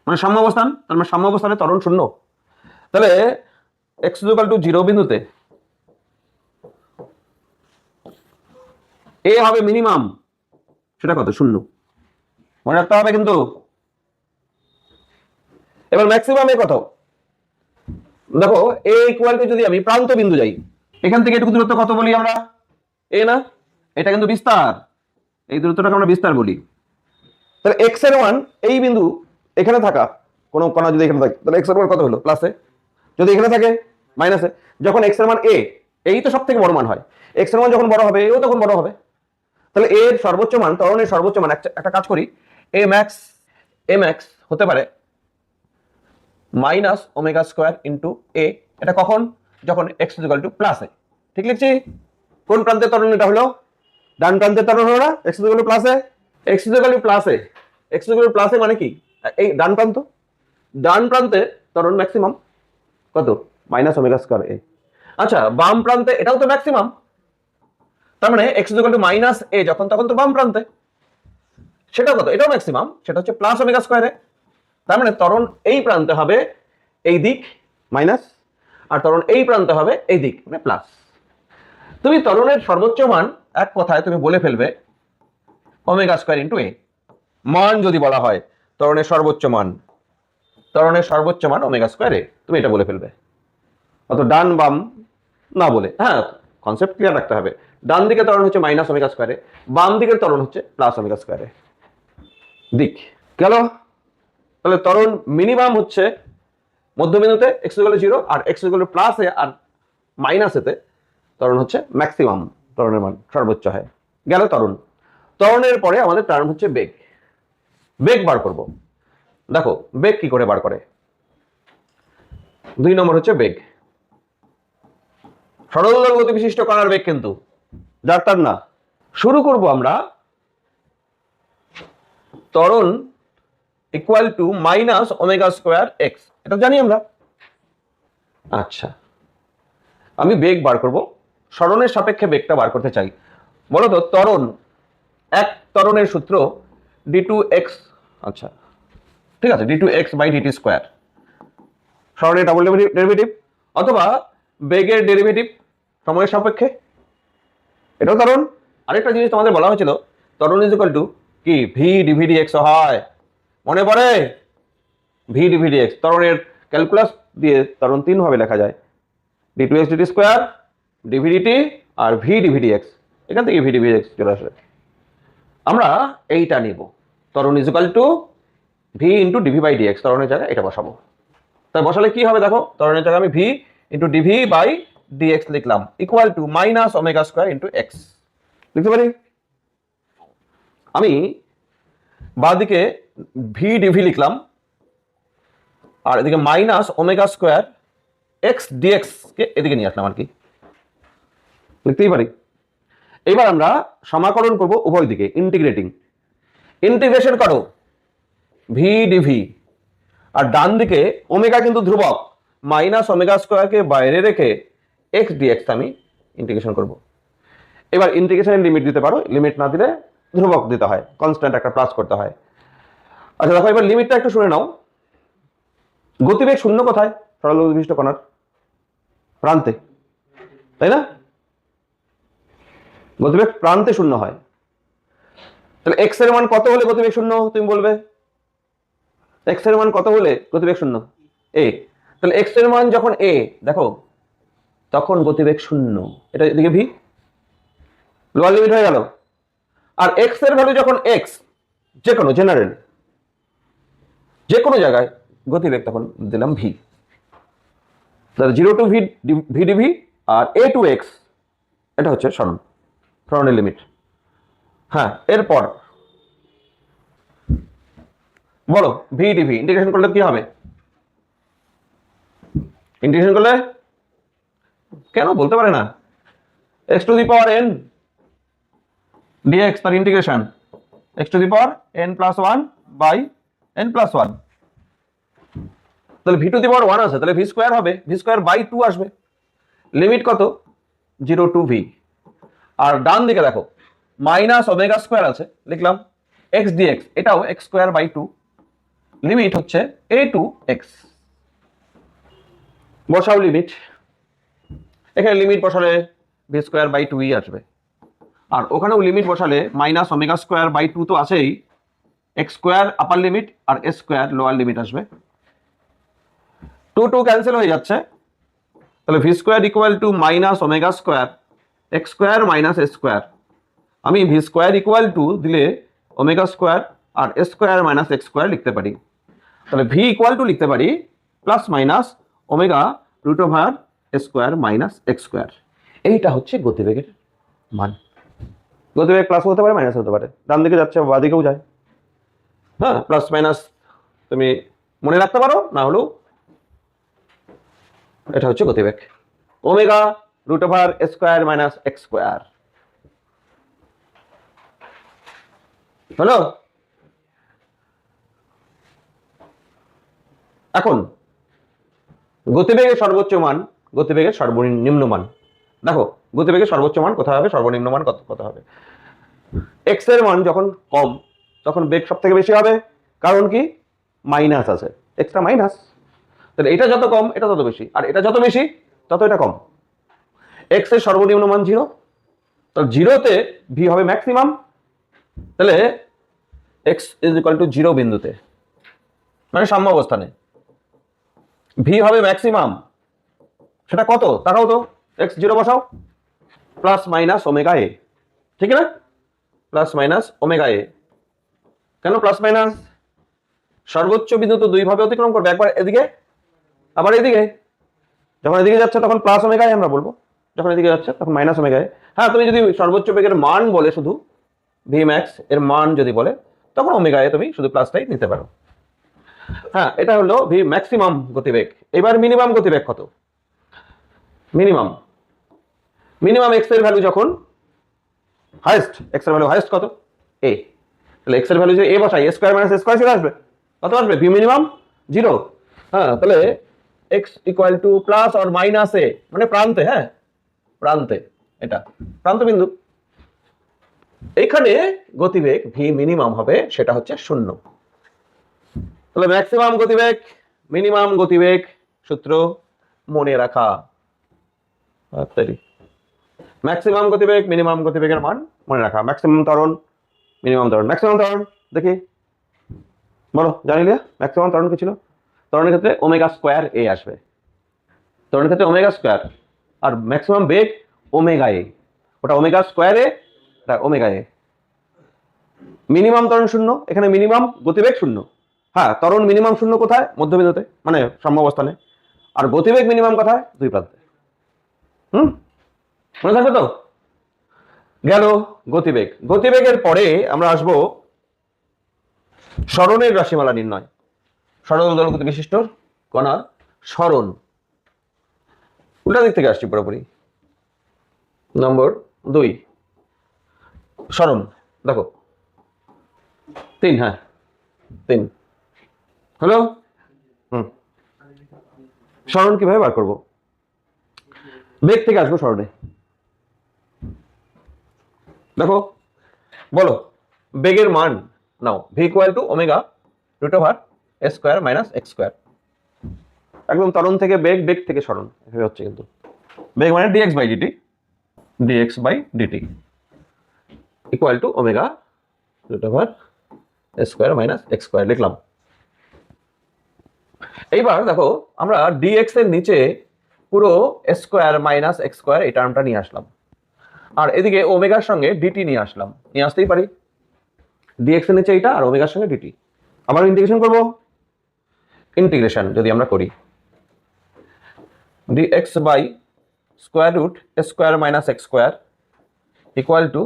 মানে সাম্য অবস্থান। তার মানে সাম্য অবস্থানে ত্বরণ 0। তাহলে x = 0 বিন্দুতে a হবে মিনিমাম, সেটা কত? 0। মনে রাখতে হবে কিন্তু। এবার ম্যাক্সিমামে কত দেখো, a ইকুয়াল টু, যদি আমি প্রান্ত বিন্দু যাই, এখান থেকে এটুকু দূরত্ব কত বলি আমরা? a না? এটা কিন্তু বিস্তার, এই দূরত্বটাকে আমরা বিস্তার বলি। তাহলে x এর মান এই বিন্দু এখানে থাকা কোন কণা যদি এখানে থাকে, তাহলে x এর মান কত হলো? প্লাসে। যদি এখানে থাকে মাইনাসে। যখন x এর মান a, এই তো সব থেকে বড় মান হয়, x এর মান যখন বড় হবে এও তখন বড় হবে। তাহলে a এর সর্বোচ্চ মান, ত্বরণের সর্বোচ্চ মান, একটা কাজ করি, a max হতে পারে minus omega square into a। এটা কখন? যখন x = প্লাসে। ঠিক লিখছি? কোন প্রান্তের ত্বরণ এটা হলো? ডান প্রান্তের ত্বরণ হলো না? x = প্লাসে। x = প্লাসে, x = প্লাসে মানে কি? এই ডান প্রান্ত, ডান প্রান্তে ত্বরণ ম্যাক্সিমাম কত? Minus omega square a। আচ্ছা, বাম প্রান্তে এটাও তো ম্যাক্সিমাম, তার মানে x = মাইনাস a যখন, তখন তো বাম প্রান্তে সেটা কত? এটাও ম্যাক্সিমাম, সেটা হচ্ছে প্লাস ওমেগা স্কয়ার a। তার মানে ত্বরণ এই প্রান্তে হবে এই দিক মাইনাস, আর ত্বরণ এই প্রান্তে হবে এই দিক মানে প্লাস। তুমি ত্বরণের সর্বোচ্চ মান এক কথায় তুমি বলে ফেলবে ওমেগা স্কয়ার ইন্টু a। মান যদি বলা হয় ত্বরণের সর্বোচ্চ মান, ত্বরণের সর্বোচ্চ মান ওমেগা স্কয়ার a, তুমি এটা বলে ফেলবে। অত ডান বাম না বলে, হ্যাঁ কনসেপ্ট ক্লিয়ার রাখতে হবে। ডান দিকে ত্বরণ হচ্ছে মাইনাস ওমেগা স্কয়ার a, বাম দিকের ত্বরণ হচ্ছে প্লাস ওমেগা স্কয়ার a। দিক গেল। তাহলে ত্বরণ মিনিমাম হচ্ছে মধ্যবিন্দুতে x = 0, আর x = প্লাস এ আর মাইনাস এতে ত্বরণ হচ্ছে ম্যাক্সিমাম, ত্বরণের মান সর্বোচ্চ হয়। গেল ত্বরণ। ত্বরণের পরে আমাদের টার্ম হচ্ছে বেগ। বেগ বার করব। দেখো বেগ কি করে বার করে। 2 নম্বর হচ্ছে বেগ। সরল গতি বিশিষ্ট কণার বেগ কিন্তু, যার তার না। শুরু করব আমরা ত্বরণ equal to minus omega square x. এটা জানি আমরা। আচ্ছা, আমি বেগ বার করব, সরণের সাপেক্ষে বেগটা বার করতে চাই। বলো তো ত্বরণ, এক ত্বরণের সূত্র d2x, আচ্ছা ঠিক আছে, d2x বাই dt স্কোয়ার, সরণের ডাবল ডেরিভেটিভ অথবা বেগের ডেরিভেটিভ সময়ের সাপেক্ষে, এটাও ত্বরণ। আরেকটা জিনিস তোমাদের বলা হয়েছিল, ত্বরণ ইজ ইকুয়াল টু কি ভি ডিভি ডিএক্স হয়, মনে পড়ে? ভি ডিভি ডিএক্স ত্বরণের ক্যালকুলাস দিয়ে ত্বরণ 3 ভাবে লেখা যায়, d2x dt square, dv dt আর ভি ডিভি ডিএক্স, এখান থেকে ভি ডিভি ডিএক্স চলে আসে। আমরা এইটা নিব, ত্বরণ is equal to V into dv by dx, ত্বরণের জায়গায় এটা বসাবো। তাই বসালে কি হবে দেখো, ত্বরণের জায়গায় আমি V into dv by dx লিখলাম, equal to minus omega square into X লিখতে পারি। আমি বাঁদিকে ভি ডিভি লিখলাম আর এদিকে minus omega square X dx কে এদিকে নিয়ে আসলাম আর কি, লিখতেই পারি। এবার আমরা সমাকলন করব উভয় দিকে, ইন্টিগ্রেটিং, ইন্টিগ্রেশন করো ভি ডিভি, আর ডান দিকে ওমেগা কিন্তু ধ্রুবক, মাইনাস ওমেগা স্কোয়ারকে বাইরে রেখে এক্স ডিএক্স আমি ইন্টিগ্রেশন করব। এবার ইন্টিগ্রেশনের লিমিট দিতে পারো, লিমিট না দিলে ধ্রুবক দিতে হয়, কনস্ট্যান্ট একটা প্লাস করতে হয়। আচ্ছা দেখো, এবার লিমিটটা একটু শুনে নাও। গতিবেগ শূন্য কোথায়? সরল বিশিষ্ট কণার প্রান্তে, তাই না? গতিবেগ প্রান্তে শূন্য হয়, তাহলে এক্স এর মান কত হলে গতিবেগ শূন্য তুমি বলবে? এক্স এর মান কত হলে গতিবেগ শূন্য? এ। তাহলে এক্স এর মান যখন এ, দেখো তখন গতিবেগ শূন্য, এটা এদিকে ভি, লোয়ার লিমিট হয়ে গেল। আর এক্স এর ভ্যালু যখন এক্স, যে কোনো জেনারেল যে কোনো জায়গায় গতিবেগ তখন দিলাম ভি। তাহলে 0 two V DV R A to x, এটা হচ্ছে সরণের লিমিট। হ্যাঁ, এরপর বলো ভি ডিভি ইন্টিগ্রেশন করলে কি হবে? ইন্টিগ্রেশন করলে কেন বলতে পারে না? X to the power N dx, তার integration X to the power N plus one by N plus one. তাহলে V to the power one আছে, তাহলে ভি স্কোয়ার হবে, ভি স্কোয়ার বাই টু আসবে। লিমিট কত? 0 টু ভি। আর ডান দিকে দেখো minus omega square আছে, লিখলাম এক্স ডিএক্স, এটাও X square by two, limit হচ্ছে এ টু এক্স। বসাও লিমিট, এখানে লিমিট বসালে ভি স্কোয়ার বাই টু ই আসবে, আর ওখানেও লিমিট বসালে minus omega square by two তো আছেই, এক্স স্কোয়ার আপার লিমিট আর এস স্কোয়ার লোয়ার লিমিট আসবে। টু টু ক্যান্সেল হয়ে যাচ্ছে, তাহলে V square equal to minus omega square X square minus S square. আমি ভি স্কোয়ার ইকুয়াল টু দিলে omega square আর S square minus X square লিখতে পারি। তাহলে ভি ইকুয়াল টু লিখতে পারি plus minus omega root over S square minus X square. এইটা হচ্ছে গতিবেগের মান। গতিবেগ প্লাস হতে পারে, মাইনাস হতে পারে, ডান দিকে যাচ্ছে বা দিকেও যায়। হ্যাঁ, প্লাস মাইনাস তুমি মনে রাখতে পারো, না হলেও এটা হচ্ছে গতিবেগ, omega root over S square minus X square. হলো? এখন গতিবেগের সর্বোচ্চ মান, গতিবেগের সর্বনিম্ন মান। দেখো গতিবেগের সর্বোচ্চ মান কোথায় হবে, সর্বনিম্ন মান কত হবে? এক্স এর মান যখন কম তখন বেগ সব থেকে বেশি হবে, কারণ কি মাইনাস আছে, এক্সটা মাইনাস। তাহলে এটা যত কম এটা তত বেশি, আর এটা যত বেশি তত এটা কম। এক্স এর সর্বনিম্ন মান 0, তো 0-তে ভি হবে ম্যাক্সিমাম, তাহলে এক্স ইজ ইকুয়াল টু 0 বিন্দুতে, মানে সাম্য অবস্থানে ভি হবে ম্যাক্সিমাম। সেটা কত তাকাও তো, এক্স 0 বসাও, প্লাস মাইনাস ওমেগা এ, ঠিক না? প্লাস মাইনাস ওমেগা এ। কেন প্লাস মাইনাস? সর্বোচ্চ বিন্দু তো দুই ভাবে অতিক্রম করবে, একবার এদিকে আবার এদিকে। যখন এদিকে যাচ্ছে তখন প্লাস ওমেগা এ আমরা বলবো, যখন এদিকে যাচ্ছে তখন মাইনাস ওমেগা এ। হ্যাঁ, তুমি যদি সর্বোচ্চ বেগের মান বলে শুধু ভি ম্যাক্স এর মান যদি বলে, তখন ওমেগা এ তুমি শুধু প্লাসটাই নিতে পারো। হ্যাঁ, এটা হলো ভি ম্যাক্সিমাম গতিবেগ। এবার মিনিমাম গতিবেগ কত? মিনিমাম এক্স এর ভ্যালু যখন হাইয়েস্ট, এক্স এর ভ্যালু হাইয়েস্ট কত? এ। তাহলে এক্স এর ভ্যালু যদি এ বসাই, A square minus A square চলে আসবে, কত আসবে? V minimum 0। হ্যাঁ, তাহলে X equal to plus or minus A, মানে প্রান্তে, হ্যাঁ প্রান্তে, এটা প্রান্ত বিন্দু। এখানে গতিবেগ ভি মিনিমাম হবে, সেটা হচ্ছে 0। তাহলে ম্যাক্সিমাম গতিবেগ মিনিমাম গতিবেগ সূত্র মনে রাখা, ম্যাক্সিমাম গতিবেগ মিনিমাম গতিবেগের মান মনে রাখা। ম্যাক্সিমাম ত্বরণ মিনিমাম ত্বরণ, ম্যাক্সিমাম ত্বরণ দেখি বলো, জানিলে ম্যাক্সিমাম ত্বরণ কি ছিল? ত্বরণের ক্ষেত্রে ওমেগা স্কোয়ার এ আসবে, ত্বরণের ক্ষেত্রে ওমেগা স্কোয়ার, আর ম্যাক্সিমাম বেগ ওমেগা এ, ওটা ওমেগা স্কোয়ার এ, ওমেগা এ। মিনিমাম ত্বরণ 0, এখানে মিনিমাম গতিবেগ 0। হ্যাঁ, ত্বরণ মিনিমাম 0 কোথায়? মধ্যবিন্দুতে, মানে সাম্যাবস্থানে। আর গতিবেগ মিনিমাম কোথায়? দুই প্রান্তে। মনে থাকবে তো? গেল গতিবেগ। গতিবেগের পরে আমরা আসবো সরণের রাশিমালা নির্ণয়। সরল দলগতি বিশিষ্ট কণার সরণ। উল্টা দিক থেকে আসছি পুরোপুরি। নম্বর 2 সরণ। দেখো 3, হ্যাঁ 3 হলো। সরণ কিভাবে বার করব? বেগ থেকে আসবো সরণে। দেখো বলো, বেগের মান নাও V equal to omega root over S square minus X square. একদম ত্বরণ থেকে বেগ, বেগ থেকে সরণ, এভাবে হচ্ছে কিন্তু। বেগ মানে dx by dt, dx by dt equal to omega root over S square minus X square লিখলাম। এইবার দেখো, আমরা ডিএক্স এর নিচে পুরো S square minus X square এই টার্মটা নিয়ে আসলাম, আর এদিকে ওমেগার সঙ্গে ডিটি নিয়ে আসলাম, নিয়ে আসতেই পারি। ডিএক্স এর নিচে এইটা আর ওমেগার সঙ্গে ডিটি। আবার ইন্টিগ্রেশন করব। ইন্টিগ্রেশন যদি আমরা করি, dx by square root S square minus X square equal to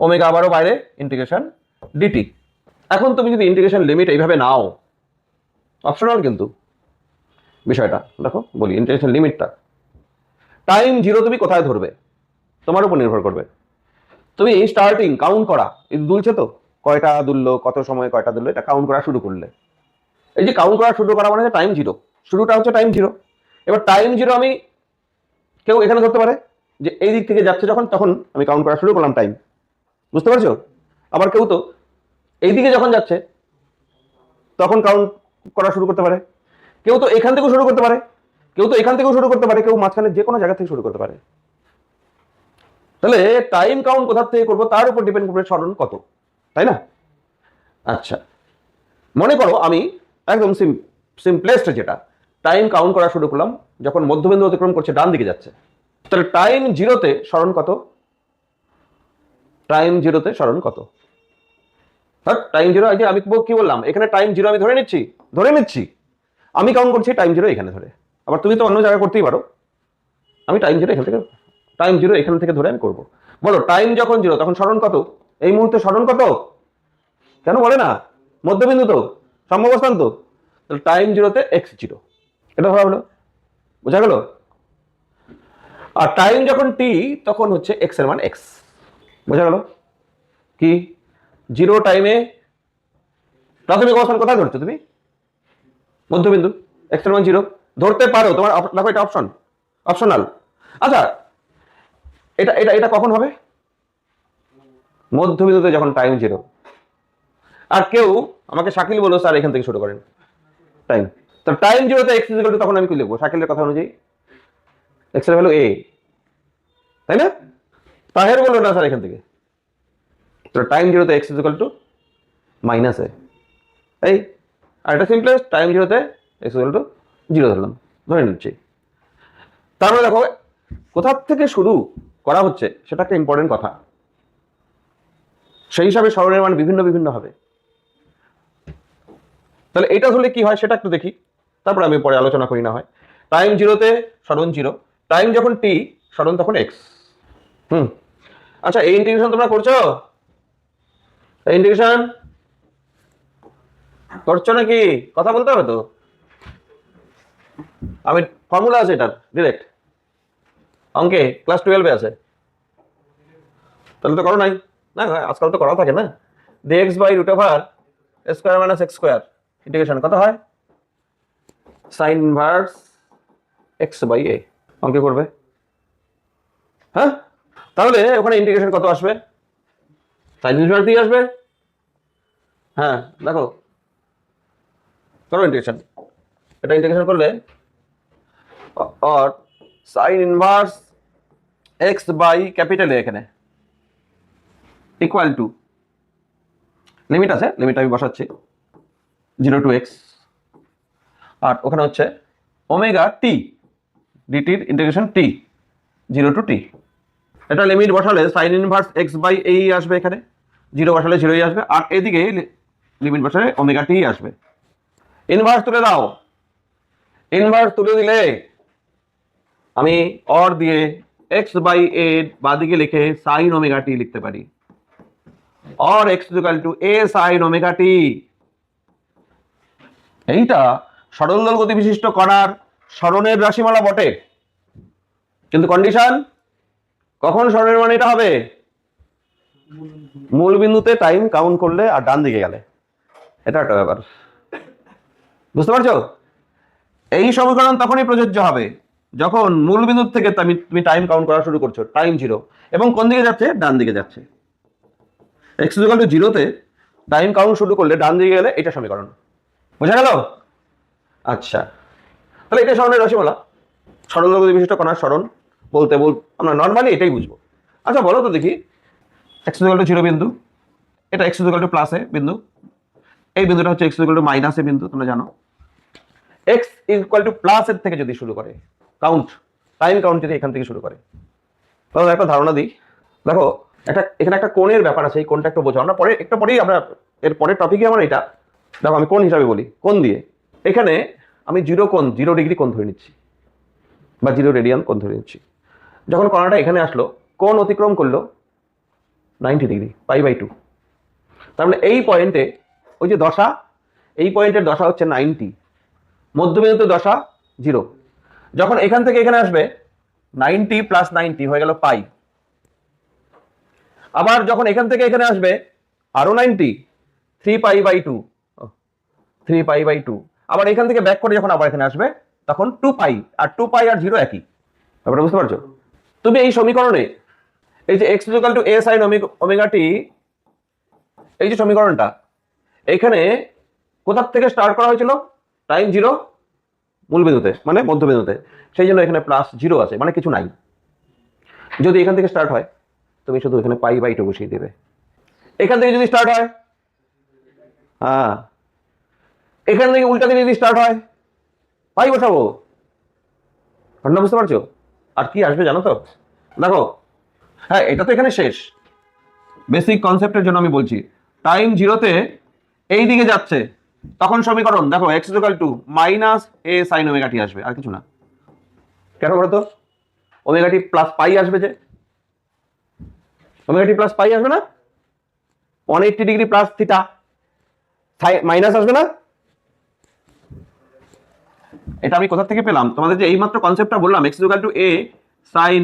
omega, আবারও বাইরে ইন্টিগ্রেশন ডিটি। এখন তুমি যদি ইন্টিগ্রেশন লিমিট এইভাবে নাও, অপশনাল কিন্তু বিষয়টা, দেখো বলি ইন্টিগ্রেশন লিমিটটা। টাইম 0 তুমি কোথায় ধরবে তোমার উপর নির্ভর করবে। তুমি স্টার্টিং কাউন্ট করা, এই দুলছে তো, কয়টা দুললো, কত সময় কয়টা দুললো, এটা কাউন্ট করা শুরু করলে, এই যে কাউন্ট করা শুরু করা মানে টাইম 0, শুরুটা হচ্ছে টাইম 0। এবার টাইম 0 আমি, কেউ এখানে ধরতে পারে যে এই দিক থেকে যাচ্ছে যখন, তখন আমি কাউন্ট করা শুরু করলাম টাইম, বুঝতে পারছো? আবার কেউ তো এই দিকে যখন যাচ্ছে তখন কাউন্ট করা শুরু করতে পারে। কেউ তো এখান থেকেও শুরু করতে পারে, কেউ তো এখান থেকেও শুরু করতে পারে, কেউ মাঝখানে যে কোনো জায়গা থেকে শুরু করতে পারে। তাহলে টাইম কাউন্ট কোথা থেকে করবো তার উপর ডিপেন্ড করবে সরণ কত, তাই না? আচ্ছা, মনে করো আমি একদম সিম্পলেস্ট যেটা, টাইম কাউন্ট করা শুরু করলাম যখন মধ্যবিন্দু অতিক্রম করছে, ডান দিকে যাচ্ছে। তাহলে টাইম 0-তে সরণ কত? টাইম 0-তে সরণ কত? টাইম 0, এই যে আমি কি বললাম, এখানে টাইম 0 আমি ধরে নিচ্ছি, আমি কাউন্ট করছি টাইম 0 এখানে ধরে। আবার তুমি তো অন্য জায়গায় করতেই পারো, আমি টাইম 0 এখান থেকে, টাইম 0 এখান থেকে ধরে আমি করবো। বলো টাইম যখন 0 তখন সরণ কত? এই মুহূর্তে সরণ কত? কেন বলে না? মধ্যবিন্দু তো, সাম্যাবস্থান তো, তাহলে টাইম 0-তে x0, এটা ধরা হলো, বোঝা গেল? আর টাইম যখন t তখন হচ্ছে x এর মান x, বোঝা গেল? কি 0 টাইমে প্রাথমিক অবস্থান কোথায় ধরছো তুমি? মধ্যবিন্দু, x এর মান 0 ধরতে পারো, তোমার দেখো এটা অপশনাল। আচ্ছা, এটা এটা এটা কখন হবে? মধ্যবিন্দুতে যখন টাইম 0। আর কেউ আমাকে শাকিল বলো স্যার এখান থেকে শুরু করেন টাইম, তো টাইম 0-তে x ইকুয়াল টু, তখন আমি কি লিখবো শাকিলের কথা অনুযায়ী? x এর ভ্যালু a, তাই না? তাহের বলো না স্যার এখান থেকে, তো টাইম 0-তে x equal to minus a, এই আর এটা সিম্পলেস্ট, টাইম 0-তে x ইকুয়াল টু 0 ধরলাম, ধরে নিচ্ছি। তারপরে দেখো কোথা থেকে শুরু করা হচ্ছে সেটা একটা ইম্পর্টেন্ট কথা, সেই হিসাবে সরণের মান বিভিন্ন বিভিন্ন হবে। তাহলে এটা হলে কি হয় সেটা একটু দেখি, তারপরে আমি পরে আলোচনা করি না হয়। টাইম 0-তে সরণ 0, টাইম যখন t সরণ তখন x। আচ্ছা, এই ইন্টিগ্রেশন তোমরা করছো? এই ইন্টিগ্রেশন করছো নাকি? কথা বলতে হবে তো, আমি ফর্মুলা আছে এটার ডিরেক্ট অঙ্কে, ক্লাস 12-এ আছে। তাহলে তো করো নাই না, আজকাল তো করা থাকে না। dx by root over S square minus X square integration কত হয়? Sine inverse X by a অঙ্কে করবে। হ্যাঁ, তাহলে ওখানে ইন্টিগ্রেশন কত আসবে? সাইন ইনভার্স দিয়ে আসবে। হ্যাঁ দেখো, করো ইন্টিগ্রেশন। এটা ইন্টিগ্রেশন করলে और sine inverse X by capital A এখানে ইকুয়াল টু লিমিট আছে, লিমিট আমি বসাচ্ছি 0 to x, আর ওখানে হচ্ছে ওমেগা টি ডিটির ইন্টিগ্রেশন টি 0 to t। এটা লিমিট বসালে সাইন ইনভার্স এক্স বাই এই আসবে, এখানে 0 বসালে 0ই আসবে, আর এদিকে লিমিট বসালে ওমেগা টি আসবে। ইনভার্স তুলে দাও, ইনভার্স তুলে দিলে আমি অর দিয়ে এক্স বাই এ বাদিকে লিখে সাইন ওমেগা টি লিখতে পারি, or X equal to A sine omega T. এইটা সরল দল গতি বিশিষ্ট কণার সরণের রাশিমালা বটে, কিন্তু কন্ডিশন কখন সরণের মানে এটা হবে? মূল বিন্দুতে টাইম কাউন্ট করলে আর ডান দিকে গেলে, এটা একটা ব্যাপার, বুঝতে পারছো? এই সমীকরণ তখনই প্রযোজ্য হবে যখন মূল বিন্দু থেকে তুমি টাইম কাউন্ট করা শুরু করছো, টাইম 0, এবং কোন দিকে যাচ্ছে? ডান দিকে যাচ্ছে। এক্স ইকুয়াল টু 0-তে টাইম কাউন্ট শুরু করলে ডান দিকে গেলে, এটা সমীকরণ। বোঝা গেল? আচ্ছা, তাহলে এটা সরণের রাশিমালা, সরল দল গতি বিশিষ্ট কণার সরণ বলতে আমরা নর্মালি এটাই বুঝবো। আচ্ছা বলো তো দেখি, এক্স ইকুয়াল টু 0 বিন্দু, এটা এক্স ইকুয়াল টু প্লাস এ বিন্দু, এই বিন্দুটা হচ্ছে এক্স ইকুয়াল টু মাইনাস এ বিন্দু, তোমরা জানো। এক্স ইকুয়াল টু প্লাস এর থেকে যদি শুরু করে কাউন্ট, টাইম কাউন্ট যদি এখান থেকে শুরু করে, তাহলে একটা ধারণা দিই। দেখো এখানে একটা কোণের ব্যাপার আছে, এই কোণটা একটু বোঝো, আমরা পরেই আমরা এর পরের টপিকে আমার এটা। দেখো আমি কোণ হিসাবে বলি, কোণ দিয়ে এখানে আমি 0 ডিগ্রি কোণ ধরে নিচ্ছি, বা 0 রেডিয়ান কোণ ধরে নিচ্ছি। যখন কণাটা এখানে আসলো, কোণ অতিক্রম করলো 90 ডিগ্রি, π/2। তার মানে এই পয়েন্টে ওই যে দশা, এই পয়েন্টের দশা হচ্ছে 90, মধ্যবিন্দুতে দশা 0। যখন এখান থেকে এখানে আসবে 90 + 90 হয়ে গেল পাই। আবার যখন এখান থেকে এখানে আসবে আরো 90, 3π/2, 3π/2। আবার এখান থেকে ব্যাক করে যখন আবার এখানে আসবে তখন 2π, আর 2π আর 0 একই। ব্যাপারটা বুঝতে পারছো? তুমি এই সমীকরণে এই যে x = a sin omega t, এই যে সমীকরণটা, এখানে কোথা থেকে স্টার্ট করা হয়েছিল? টাইম 0 মূল বিন্দুতে, মানে মধ্যবিন্দুতে, সেই জন্য এখানে +0 আছে, মানে কিছু নাই। যদি এখান থেকে স্টার্ট হয় তুমি শুধু এখানে π/2 বসিয়ে দেবে। এখান থেকে যদি স্টার্ট হয়, হ্যাঁ, এখান থেকে উল্টা দিকে যদি স্টার্ট হয় পাই বসাবো। ঘটনা বুঝতে পারছো? আর কি আসবে জানো তো? দেখো, হ্যাঁ এটা তো এখানে শেষ, বেসিক কনসেপ্টের জন্য আমি বলছি। টাইম 0-তে এই দিকে যাচ্ছে, তখন সমীকরণ দেখো x = -a sin omega t আসবে, আর কিছু না। কেন বলো তো? ওমেগা t প্লাস পাই আসবে, যে ওমেগা t প্লাস পাই আসবে না, 180 ডিগ্রি প্লাস থিটা, মাইনাস আসবে না? এটা আমি কোথা থেকে পেলাম? তোমাদের যে এইমাত্র কনসেপ্টটা বললাম, x = a sin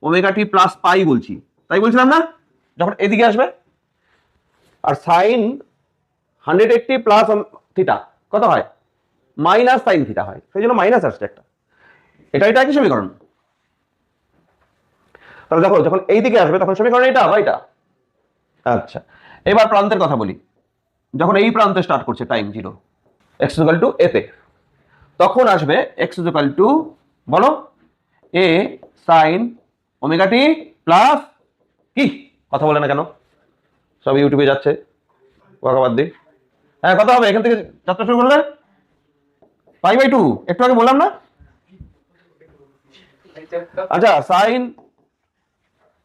omega t plus পাই বলছি, তাই বলছিলাম না? যখন এদিকে আসবে, আর সাইন 180 প্লাস থিটা কত হয়? মাইনাস সাইন থিটা হয়, সেই জন্য মাইনাস আসছে একটা। এটা একই সমীকরণ। তাহলে দেখো যখন এই দিকে আসবে তখন সমীকরণ এটা বা এটা। আচ্ছা, এবার প্রান্তের কথা বলি। যখন এই প্রান্তে স্টার্ট করছে টাইম 0, x = a তে, তখন আসবে x = বলো a sin omega t plus কি, কথা বলে না কেন? সব ইউটিউবে যাচ্ছে, ওয়াকাবাদ দি। হ্যাঁ, কত হবে এখান থেকে যাত্রা শুরু করলে? π/2, একটু আগে বললাম না? আচ্ছা, sine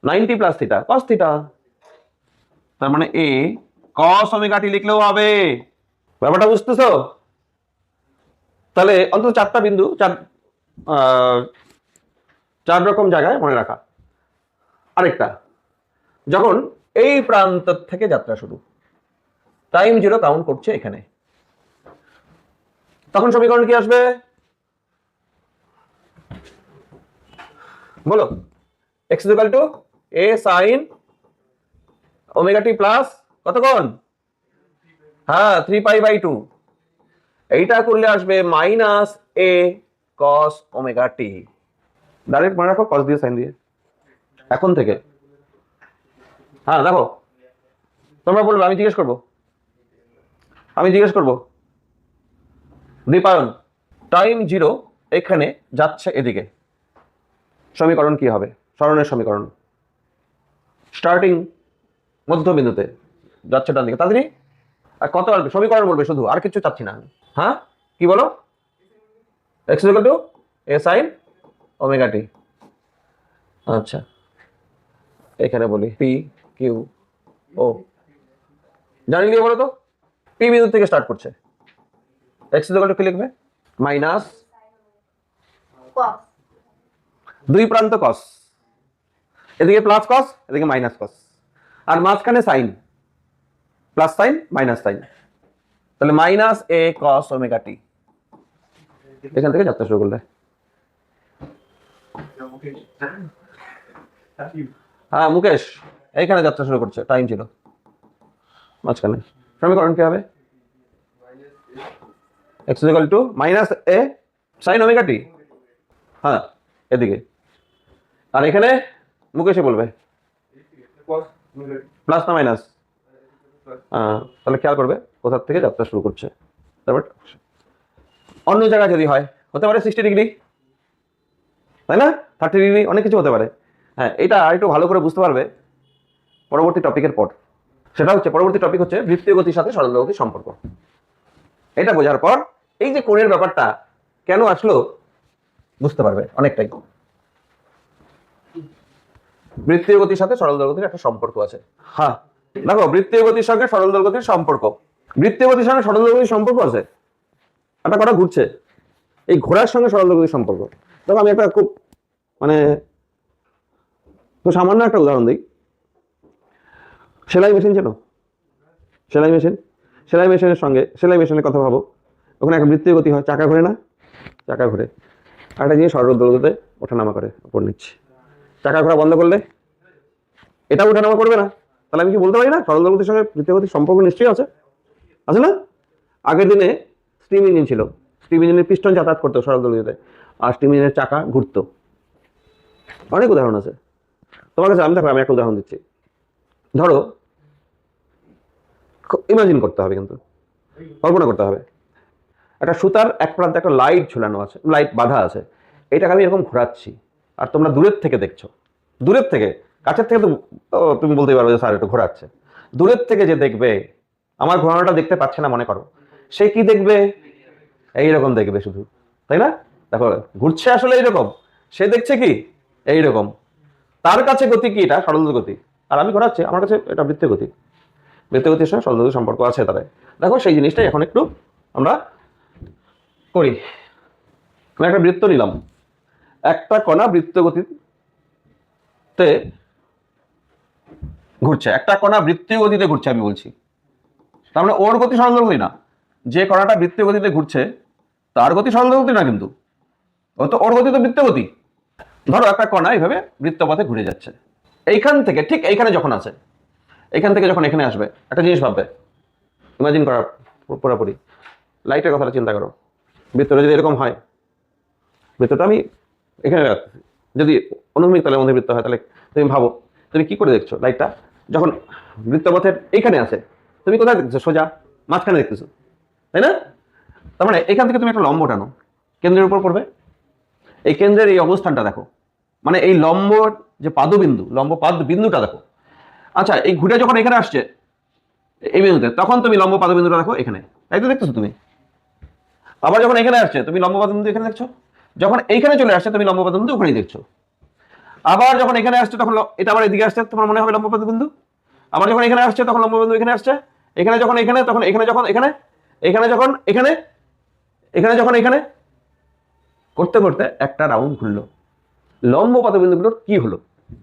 90 plus theta cos theta, তার মানে a cos ওমেগা t লিখলেও হবে। ব্যাপারটা বুঝতেছো? তাহলে অন্তত 4টা বিন্দু, 4 রকম জায়গায় মনে রাখা। আরেকটা, যখন এই প্রান্ত থেকে যাত্রা শুরু, টাইম 0 কাউন্ট করছে এখানে, তখন সমীকরণ কি আসবে বলো? x = a sin omega t plus কতক্ষণ? হ্যাঁ, 3π/2। এইটা করলে আসবে minus a cos omega T. Direct মনে রাখো কস দিয়ে সাইন দিয়ে এখন থেকে। হ্যাঁ দেখো, তোমরা বলবে, আমি জিজ্ঞেস করবো দীপায়ন, টাইম 0 এখানে যাচ্ছে এদিকে, সমীকরণ কি হবে? সরণের সমীকরণ স্টার্টিং মধ্যবিন্দুতে যাচ্ছে ডান দিকে, তাড়াতাড়ি। আর কত আসবে? সমীকরণ বলবে শুধু, আর কিছু চাচ্ছি না। হ্যাঁ কি বলো? x = a sin omega t. আচ্ছা এখানে বলি পি কিউ ও, জানিয়ে বলো তো, পি বিন্দু থেকে স্টার্ট করছে, x = কি লিখবে? মাইনাস দুই প্রান্ত কস, এদিকে প্লাস কস এদিকে মাইনাস কস, আর মাঝখানে sine, plus sine minus sine, তাহলে minus a cos omega t. এখান থেকে যাত্রা শুরু করলে। হ্যাঁ মুকেশ, এইখানে যাত্রা শুরু করছে, টাইম 0 মাঝখানে। সমীকরণ কি হবে? x = মাইনাস এ সাইন ওমেগা টি। হ্যাঁ এদিকে, আর এখানে মুকেশে বলবে প্লাস না মাইনাস। তাহলে খেয়াল করবে কোথা থেকে যাত্রা শুরু করছে। তারপর অন্য জায়গায় যদি হয়, হতে পারে 60 ডিগ্রি, তাই না, 30 ডিগ্রি, অনেক কিছু হতে পারে। হ্যাঁ এটা একটু ভালো করে বুঝতে পারবে পরবর্তী টপিকের পর। সেটা হচ্ছে, পরবর্তী টপিক হচ্ছে বৃত্তীয় গতির সাথে সরল গতির সম্পর্ক। এটা বোঝার পর এই যে কোণের ব্যাপারটা কেন আসলো বুঝতে পারবে অনেকটাই। বৃত্তীয় গতির সাথে সরল দৈর্ঘ্যের একটা সম্পর্ক আছে। হ্যাঁ দেখো, বৃত্তীয় গতির সঙ্গে সরল দৈর্ঘ্যের সম্পর্ক, বৃত্তীয় গতির সঙ্গে সরল দৈর্ঘ্যের সম্পর্ক আছে। একটা কথা ঘুরছে, এই ঘোড়ার সঙ্গে সরল দৈর্ঘ্যের সম্পর্ক। দেখো আমি একটা খুব তো সামান্য একটা উদাহরণ দিই। সেলাই মেশিন চেনো? সেলাই মেশিনের সঙ্গে সেলাই মেশিনের কথা ভাবো, ওখানে একটা বৃত্তীয় গতি হয়, চাকা ঘোরে না? চাকা ঘোরে, আর একটা জিনিস সরল দৈর্ঘ্যতে ওঠানামা করে, উপর নিচ্ছে। চাকা ঘোরা বন্ধ করলে এটা ওঠানামা করবে না, তাহলে আমি কি বলতে পারি না সরল দৈর্ঘ্যের সঙ্গে বৃত্তীয় গতির সম্পর্ক নিশ্চয়ই আছে? আছে না? আগের দিনে স্টিম ইঞ্জিন ছিল, স্টিম ইঞ্জিনের পিস্টন যাতায়াত করতো সরল দৈর্ঘ্যতে, আর স্টিম ইঞ্জিনের চাকা ঘুরতো। অনেক উদাহরণ আছে তোমার কাছে। আমি একটা উদাহরণ দিচ্ছি। ধরো, ইমাজিন করতে হবে, কিন্তু কল্পনা করতে হবে, একটা সুতার এক প্রান্তে একটা লাইট ঝুলানো আছে, লাইট বাঁধা আছে, এটাকে আমি এরকম ঘোরাচ্ছি, আর তোমরা দূরের থেকে দেখছো। দূরের থেকে, কাছের থেকে তো তুমি বলতেই পারবে যে স্যার একটু ঘোরাচ্ছে। দূরের থেকে যে দেখবে, আমার ঘোরানোটা দেখতে পাচ্ছে না মনে করো, সে কি দেখবে? এইরকম দেখবে শুধু, তাই না? দেখো ঘুরছে আসলে এইরকম, সে দেখছে কি এইরকম। তার কাছে গতি কি? এটা সরল গতি, আর আমি ঘোরাচ্ছি, আমার কাছে এটা বৃত্তীয় গতি। বৃত্তীয় গতির সঙ্গে সরল গতির সম্পর্ক আছে তাদের। দেখো সেই জিনিসটাই এখন একটু আমরা করি। আমি একটা বৃত্ত নিলাম, একটা কণা বৃত্ত গতিতে ঘুরছে, একটা কণা বৃত্তীয় গতিতে ঘুরছে আমি বলছি। তার মানে ওর গতি সরল গতি না, যে কণাটা বৃত্তীয় গতিতে ঘুরছে তার গতি সরল গতি না, কিন্তু ও তো, ওর গতি তো বৃত্তীয় গতি। ধরো একটা কণা এইভাবে বৃত্তপথে ঘুরে যাচ্ছে, এইখান থেকে ঠিক এইখানে যখন আছে, এইখান থেকে যখন এখানে আসবে, একটা জিনিস ভাববে, ইমাজিন করা পুরোপুরি, লাইটের কথাটা চিন্তা করো। বৃত্তটা যদি এরকম হয়, বৃত্তটা আমি এখানে রাখছি, যদি অনুভূমিক তলের মধ্যে বৃত্ত হয়, তাহলে তুমি ভাবো তুমি কি করে দেখছো লাইটটা যখন বৃত্তপথের এইখানে আছে, তুমি কোথায় দেখতেছো? সোজা মাঝখানে দেখতেছো, তাই না? তার মানে এখান থেকে তুমি একটা লম্ব টানো, কেন্দ্রের উপর পড়বে, এই কেন্দ্রের এই অবস্থানটা দেখো, মানে এই লম্বর যে পাদবিন্দু, লম্ব পাদ বিন্দুটা দেখো। আচ্ছা এই ঘুরে যখন এখানে আসছে এই বিন্দুতে, তখন তুমি লম্ব পাদবিন্দুটা দেখো এখানে, তাই তো দেখতেছো তুমি। আবার যখন এখানে আসছে তুমি লম্ব পাদবিন্দু এখানে দেখছো, যখন এইখানে চলে আসছে তুমি লম্ব পাদবিন্দু ওখানেই দেখছো। আবার যখন এখানে আসছে তখন এটা আবার এদিকে আসছে, তোমার মনে হবে লম্ব পাদবিন্দু। আবার যখন এখানে আসছে তখন লম্ব বিন্দু এখানে আসছে, এখানে যখন এখানে, তখন এখানে যখন এখানে, এখানে যখন এখানে, এখানে যখন এখানে, করতে করতে একটা রাউন্ড ঘুরলো। লম্ব পাদবিন্দুগুলোর কি হলো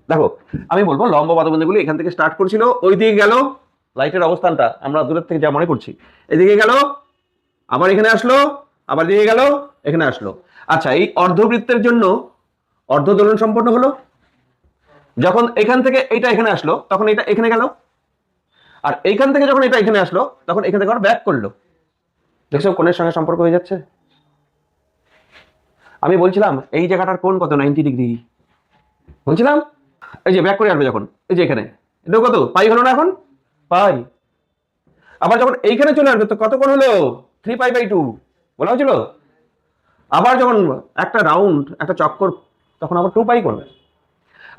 দেখো, আমি বলবো লম্ব পাদবিন্দুগুলো এখান থেকে স্টার্ট করছিল, ওই দিকে গেল, লাইটের অবস্থানটা আমরা দূরের থেকে যা মনে করছি, এদিকে গেল, আবার এখানে আসলো, আবার দিকে গেল, এখানে আসলো। আচ্ছা এই অর্ধবৃত্তের জন্য অর্ধ দোলন সম্পন্ন হলো, যখন এখান থেকে এটা এখানে আসলো তখন এটা এখানে গেল, আর এইখান থেকে যখন এটা এখানে আসলো তখন এখান থেকে ব্যাক করলো। দেখছো কোণের সঙ্গে সম্পর্ক হয়ে যাচ্ছে। আমি বলছিলাম এই জায়গাটার কোণ কত, 90 ডিগ্রি বলছিলাম। এই যে ব্যাক করে আসবে যখন, এই যে এখানে এটা কত পাই হলো না এখন, পাই। আবার যখন এইখানে চলে আসবে তো কত কোণ হলো, 3π/2 বলা হয়েছিল। আবার যখন একটা রাউন্ড একটা চক্কর তখন আবার 2π করবে।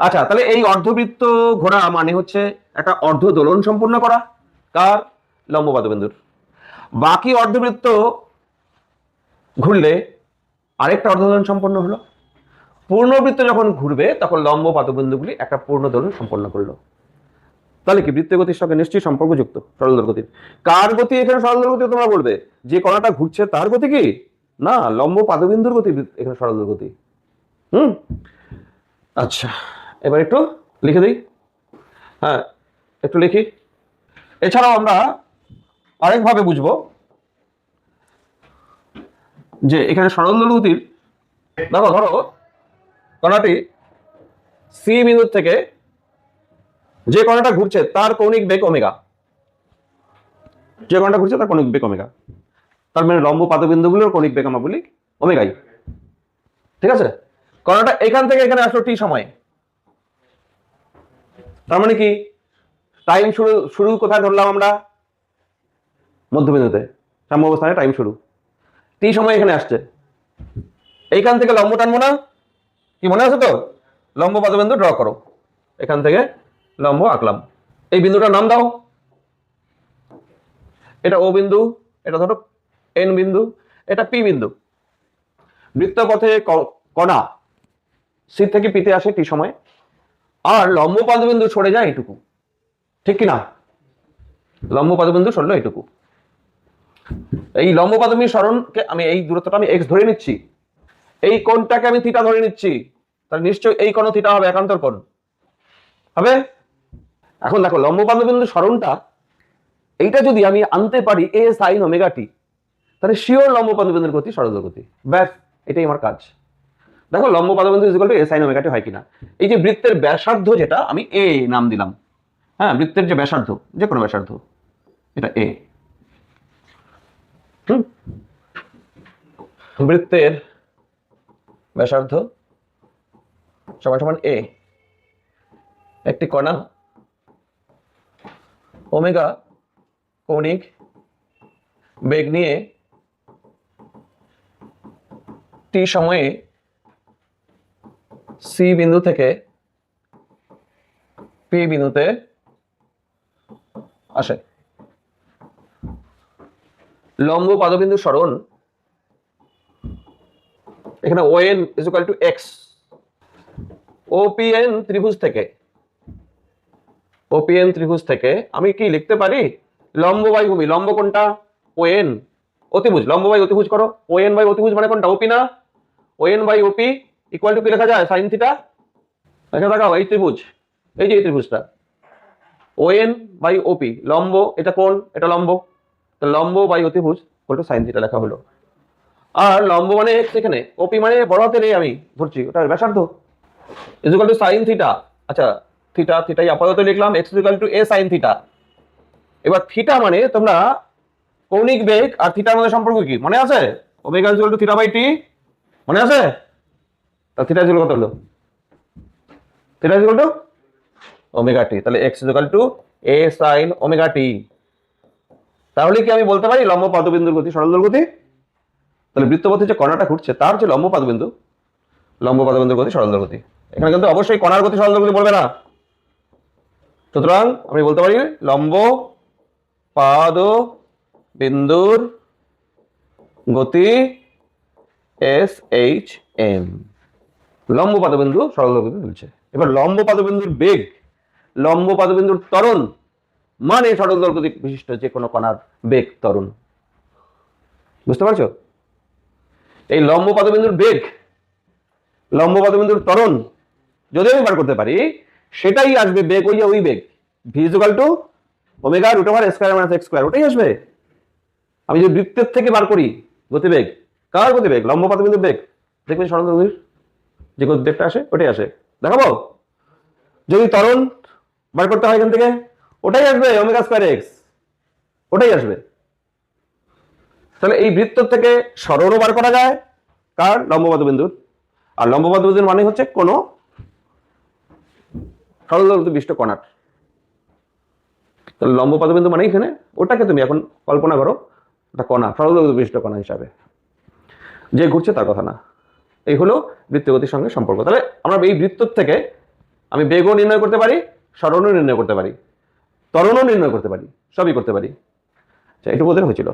আচ্ছা, তাহলে এই অর্ধবৃত্ত ঘোরা মানে হচ্ছে একটা অর্ধ দোলন সম্পূর্ণ করা, কার, লম্ব পাদবিন্দুর। বাকি অর্ধবৃত্ত ঘুরলে আরেকটা অর্ধদোলন সম্পন্ন হলো। পূর্ণবৃত্ত যখন ঘুরবে তখন লম্ব পাদবিন্দুগুলি একটা পূর্ণ দোলন সম্পন্ন করলো। তাহলে কি বৃত্তের গতির সঙ্গে নিশ্চয়ই সম্পর্কযুক্ত সরলদৈর্ঘ্য গতির। কার গতি এখানে সরলদৈর্ঘ্য গতি তোমরা বলবে, যে কণাটা ঘুরছে তার গতি কি না, লম্ব পাদবিন্দুর গতি এখানে সরলদৈর্ঘ্য গতি। আচ্ছা, এবার একটু লিখে দিই। হ্যাঁ, একটু লিখি। এছাড়াও আমরা আরেকভাবে বুঝবো যে এখানে সরলদৈর্ঘ্য গতির, দেখো ধরো কণাটি সি বিন্দু থেকে যে কণাটা ঘুরছে তার কৌণিক বেগ ওমেগা, যে কণাটা ঘুরছে তার কৌণিক বেগ ওমেগা, তার মানে লম্ব পাদবিন্দুগুলোর কৌণিক বেগ আমরা বলি ওমেগাই। ঠিক আছে, কণাটা এখান থেকে এখানে আসলো টি সময়ে, তার মানে কি টাইম শুরু, শুরু কোথায় ধরলাম আমরা, মধ্যবিন্দুতে, সাম্য অবস্থানে টাইম শুরু, টি সময় এখানে আসছে। এইখান থেকে লম্ব টানবো না, কি মনে আছে তো, লম্ব পাদবিন্দু ড্র করো, এখান থেকে লম্ব আঁকলাম। এই বিন্দুটার নাম দাও, এটা ও বিন্দু, এটা ধরো এন বিন্দু, এটা পি বিন্দু। বৃত্তপথে কণা সি থেকে পিতে আসে টি সময়, আর লম্ব পাদবিন্দু সরে যায় এটুকু, ঠিক কিনা, লম্ব পাদবিন্দু সরলো এটুকু। এই লম্ব পাদবিন্দু সরণকে আমি এই দূরত্বটা আমি এক্স ধরে নিচ্ছি, এই কোণটাকে আমি থিটা ধরে নিচ্ছি, তাহলে নিশ্চয়ই এই কোণ থিটা হবে, একান্তর কোণ হবে। এখন দেখো লম্ব পাদবিন্দু সরণটা এইটা যদি আমি আনতে পারি এ সাইন ওমেগা টি, তাহলে শিওর লম্ব পাদবিন্দুর গতি সরলদৈর্ঘ্য গতি, ব্যাস এটাই আমার কাজ। দেখো লম্ব পাদবিন্দু equal to A sine omega T হয় কিনা। এই যে বৃত্তের ব্যাসার্ধ যেটা আমি এ নাম দিলাম, হ্যাঁ বৃত্তের যে ব্যাসার্ধ, যে কোনো ব্যাসার্ধ, এটা এ। বৃত্তের ব্যাসার্ধ সমান সমান এ, একটি কণা ওমেগা কৌণিক বেগ নিয়ে টি সময়ে সি বিন্দু থেকে পি বিন্দুতে আসে। লম্ব পাদবিন্দু সরণ এখানে O N is equal to X, OPN ত্রিভুজ থেকে, ওপিএন ত্রিভুজ থেকে আমি কি লিখতে পারি, লম্ব বাই ভূমি, লম্ব কোনটা ও এন, অতিভুজ, লম্ব বাই অতিভুজ করো, ও এন বাই অতিভুজ মানে কোনটা, ওপি না, O N by OP equal to কি লেখা যায়, সাইন থিটা। আচ্ছা দেখাও এই ত্রিভুজ, এই যে এই ত্রিভুজটা ও এন বাই ওপি, লম্ব এটা কোণ, এটা লম্ব, তো লম্ব বাই অতিভুজ ইকুয়াল টু সাইন থিটা লেখা হলো। আর লম্ব মানে এক্স, এখানে ওপি মানে বড় হাতের এ আমি ধরছি, ওটা ব্যাসার্ধ, is equal two sine theta. আচ্ছা থিটা, থিটাই আপাতত লিখলাম, x is equal to A sine theta. এবার থিটা মানে তোমরা কৌণিক বেগ আর থিটার মধ্যে সম্পর্ক কি মনে আছে, omega is equal to theta by T, মনে আছে, তা থিটা ইজ ইকুয়াল কত হলো, theta is equal to omega T, তাহলে X is equal to A sine omega T. তাহলে কি আমি বলতে পারি লম্ব পাদবিন্দুর গতি সরলদৈর্ঘ্য গতি, তাহলে বৃত্তপথে যে কণাটা ঘুরছে তার যে লম্ব পাদবিন্দু, লম্ব পাদবিন্দুর গতি সরলদৈর্ঘ্য গতি। এখানে কিন্তু অবশ্যই কণার গতি সরলদৈর্ঘ্য গতি বলবে না, সুতরাং আমি বলতে পারি লম্ব পাদ বিন্দুর গতি এস এইচ এম, লম্ব পাদবিন্দু সরলদৈর্ঘ্য গতি চলছে। এবার লম্ব পাদবিন্দুর বেগ, লম্ব পাদবিন্দুর ত্বরণ মানে সরলদৈর্ঘ্য গতি বিশিষ্ট যে কোনো কণার বেগ ত্বরণ, বুঝতে পারছো। এই লম্ব পাদবিন্দুর বেগ, লম্ব পাদবিন্দুর ত্বরণ যদি আমি বার করতে পারি, সেটাই আসবে বেগ, ওই বেগ V is equal to omega root over square minus X square, ওটাই আসবে। আমি যদি বৃত্তের থেকে বার করি গতিবেগ, কার গতিবেগ, লম্ব পাদবিন্দুর বেগ, দেখবেন সরলদৈর্ঘ্যের যে গতিবেগটা আসে ওটাই আসে, দেখাবো। যদি ত্বরণ বার করতে হয় এখান থেকে, ওটাই আসবে ওমেগা স্কয়ার এক্স, ওটাই আসবে। তাহলে এই বৃত্ত থেকে সরণও বার করা যায়, কার? লম্ববাদ বিন্দুর। আর লম্ববাদ বিন্দুর মানে হচ্ছে কোনো সরলদৈর্ঘ্য বিশিষ্ট কণার। তাহলে লম্ববাদ বিন্দু মানে এখানে ওটাকে তুমি এখন কল্পনা করো ওটা কণা, সরলদৈর্ঘ্য বিশিষ্ট কণা হিসাবে, যে ঘুরছে তার কথা না। এই হলো বৃত্তীয় গতির সঙ্গে সম্পর্ক। তাহলে আমরা এই বৃত্ত থেকে আমি বেগও নির্ণয় করতে পারি, সরণও নির্ণয় করতে পারি, ত্বরণও নির্ণয় করতে পারি, সবই করতে পারি। আচ্ছা, এটুকু বোধহয় হয়েছিল।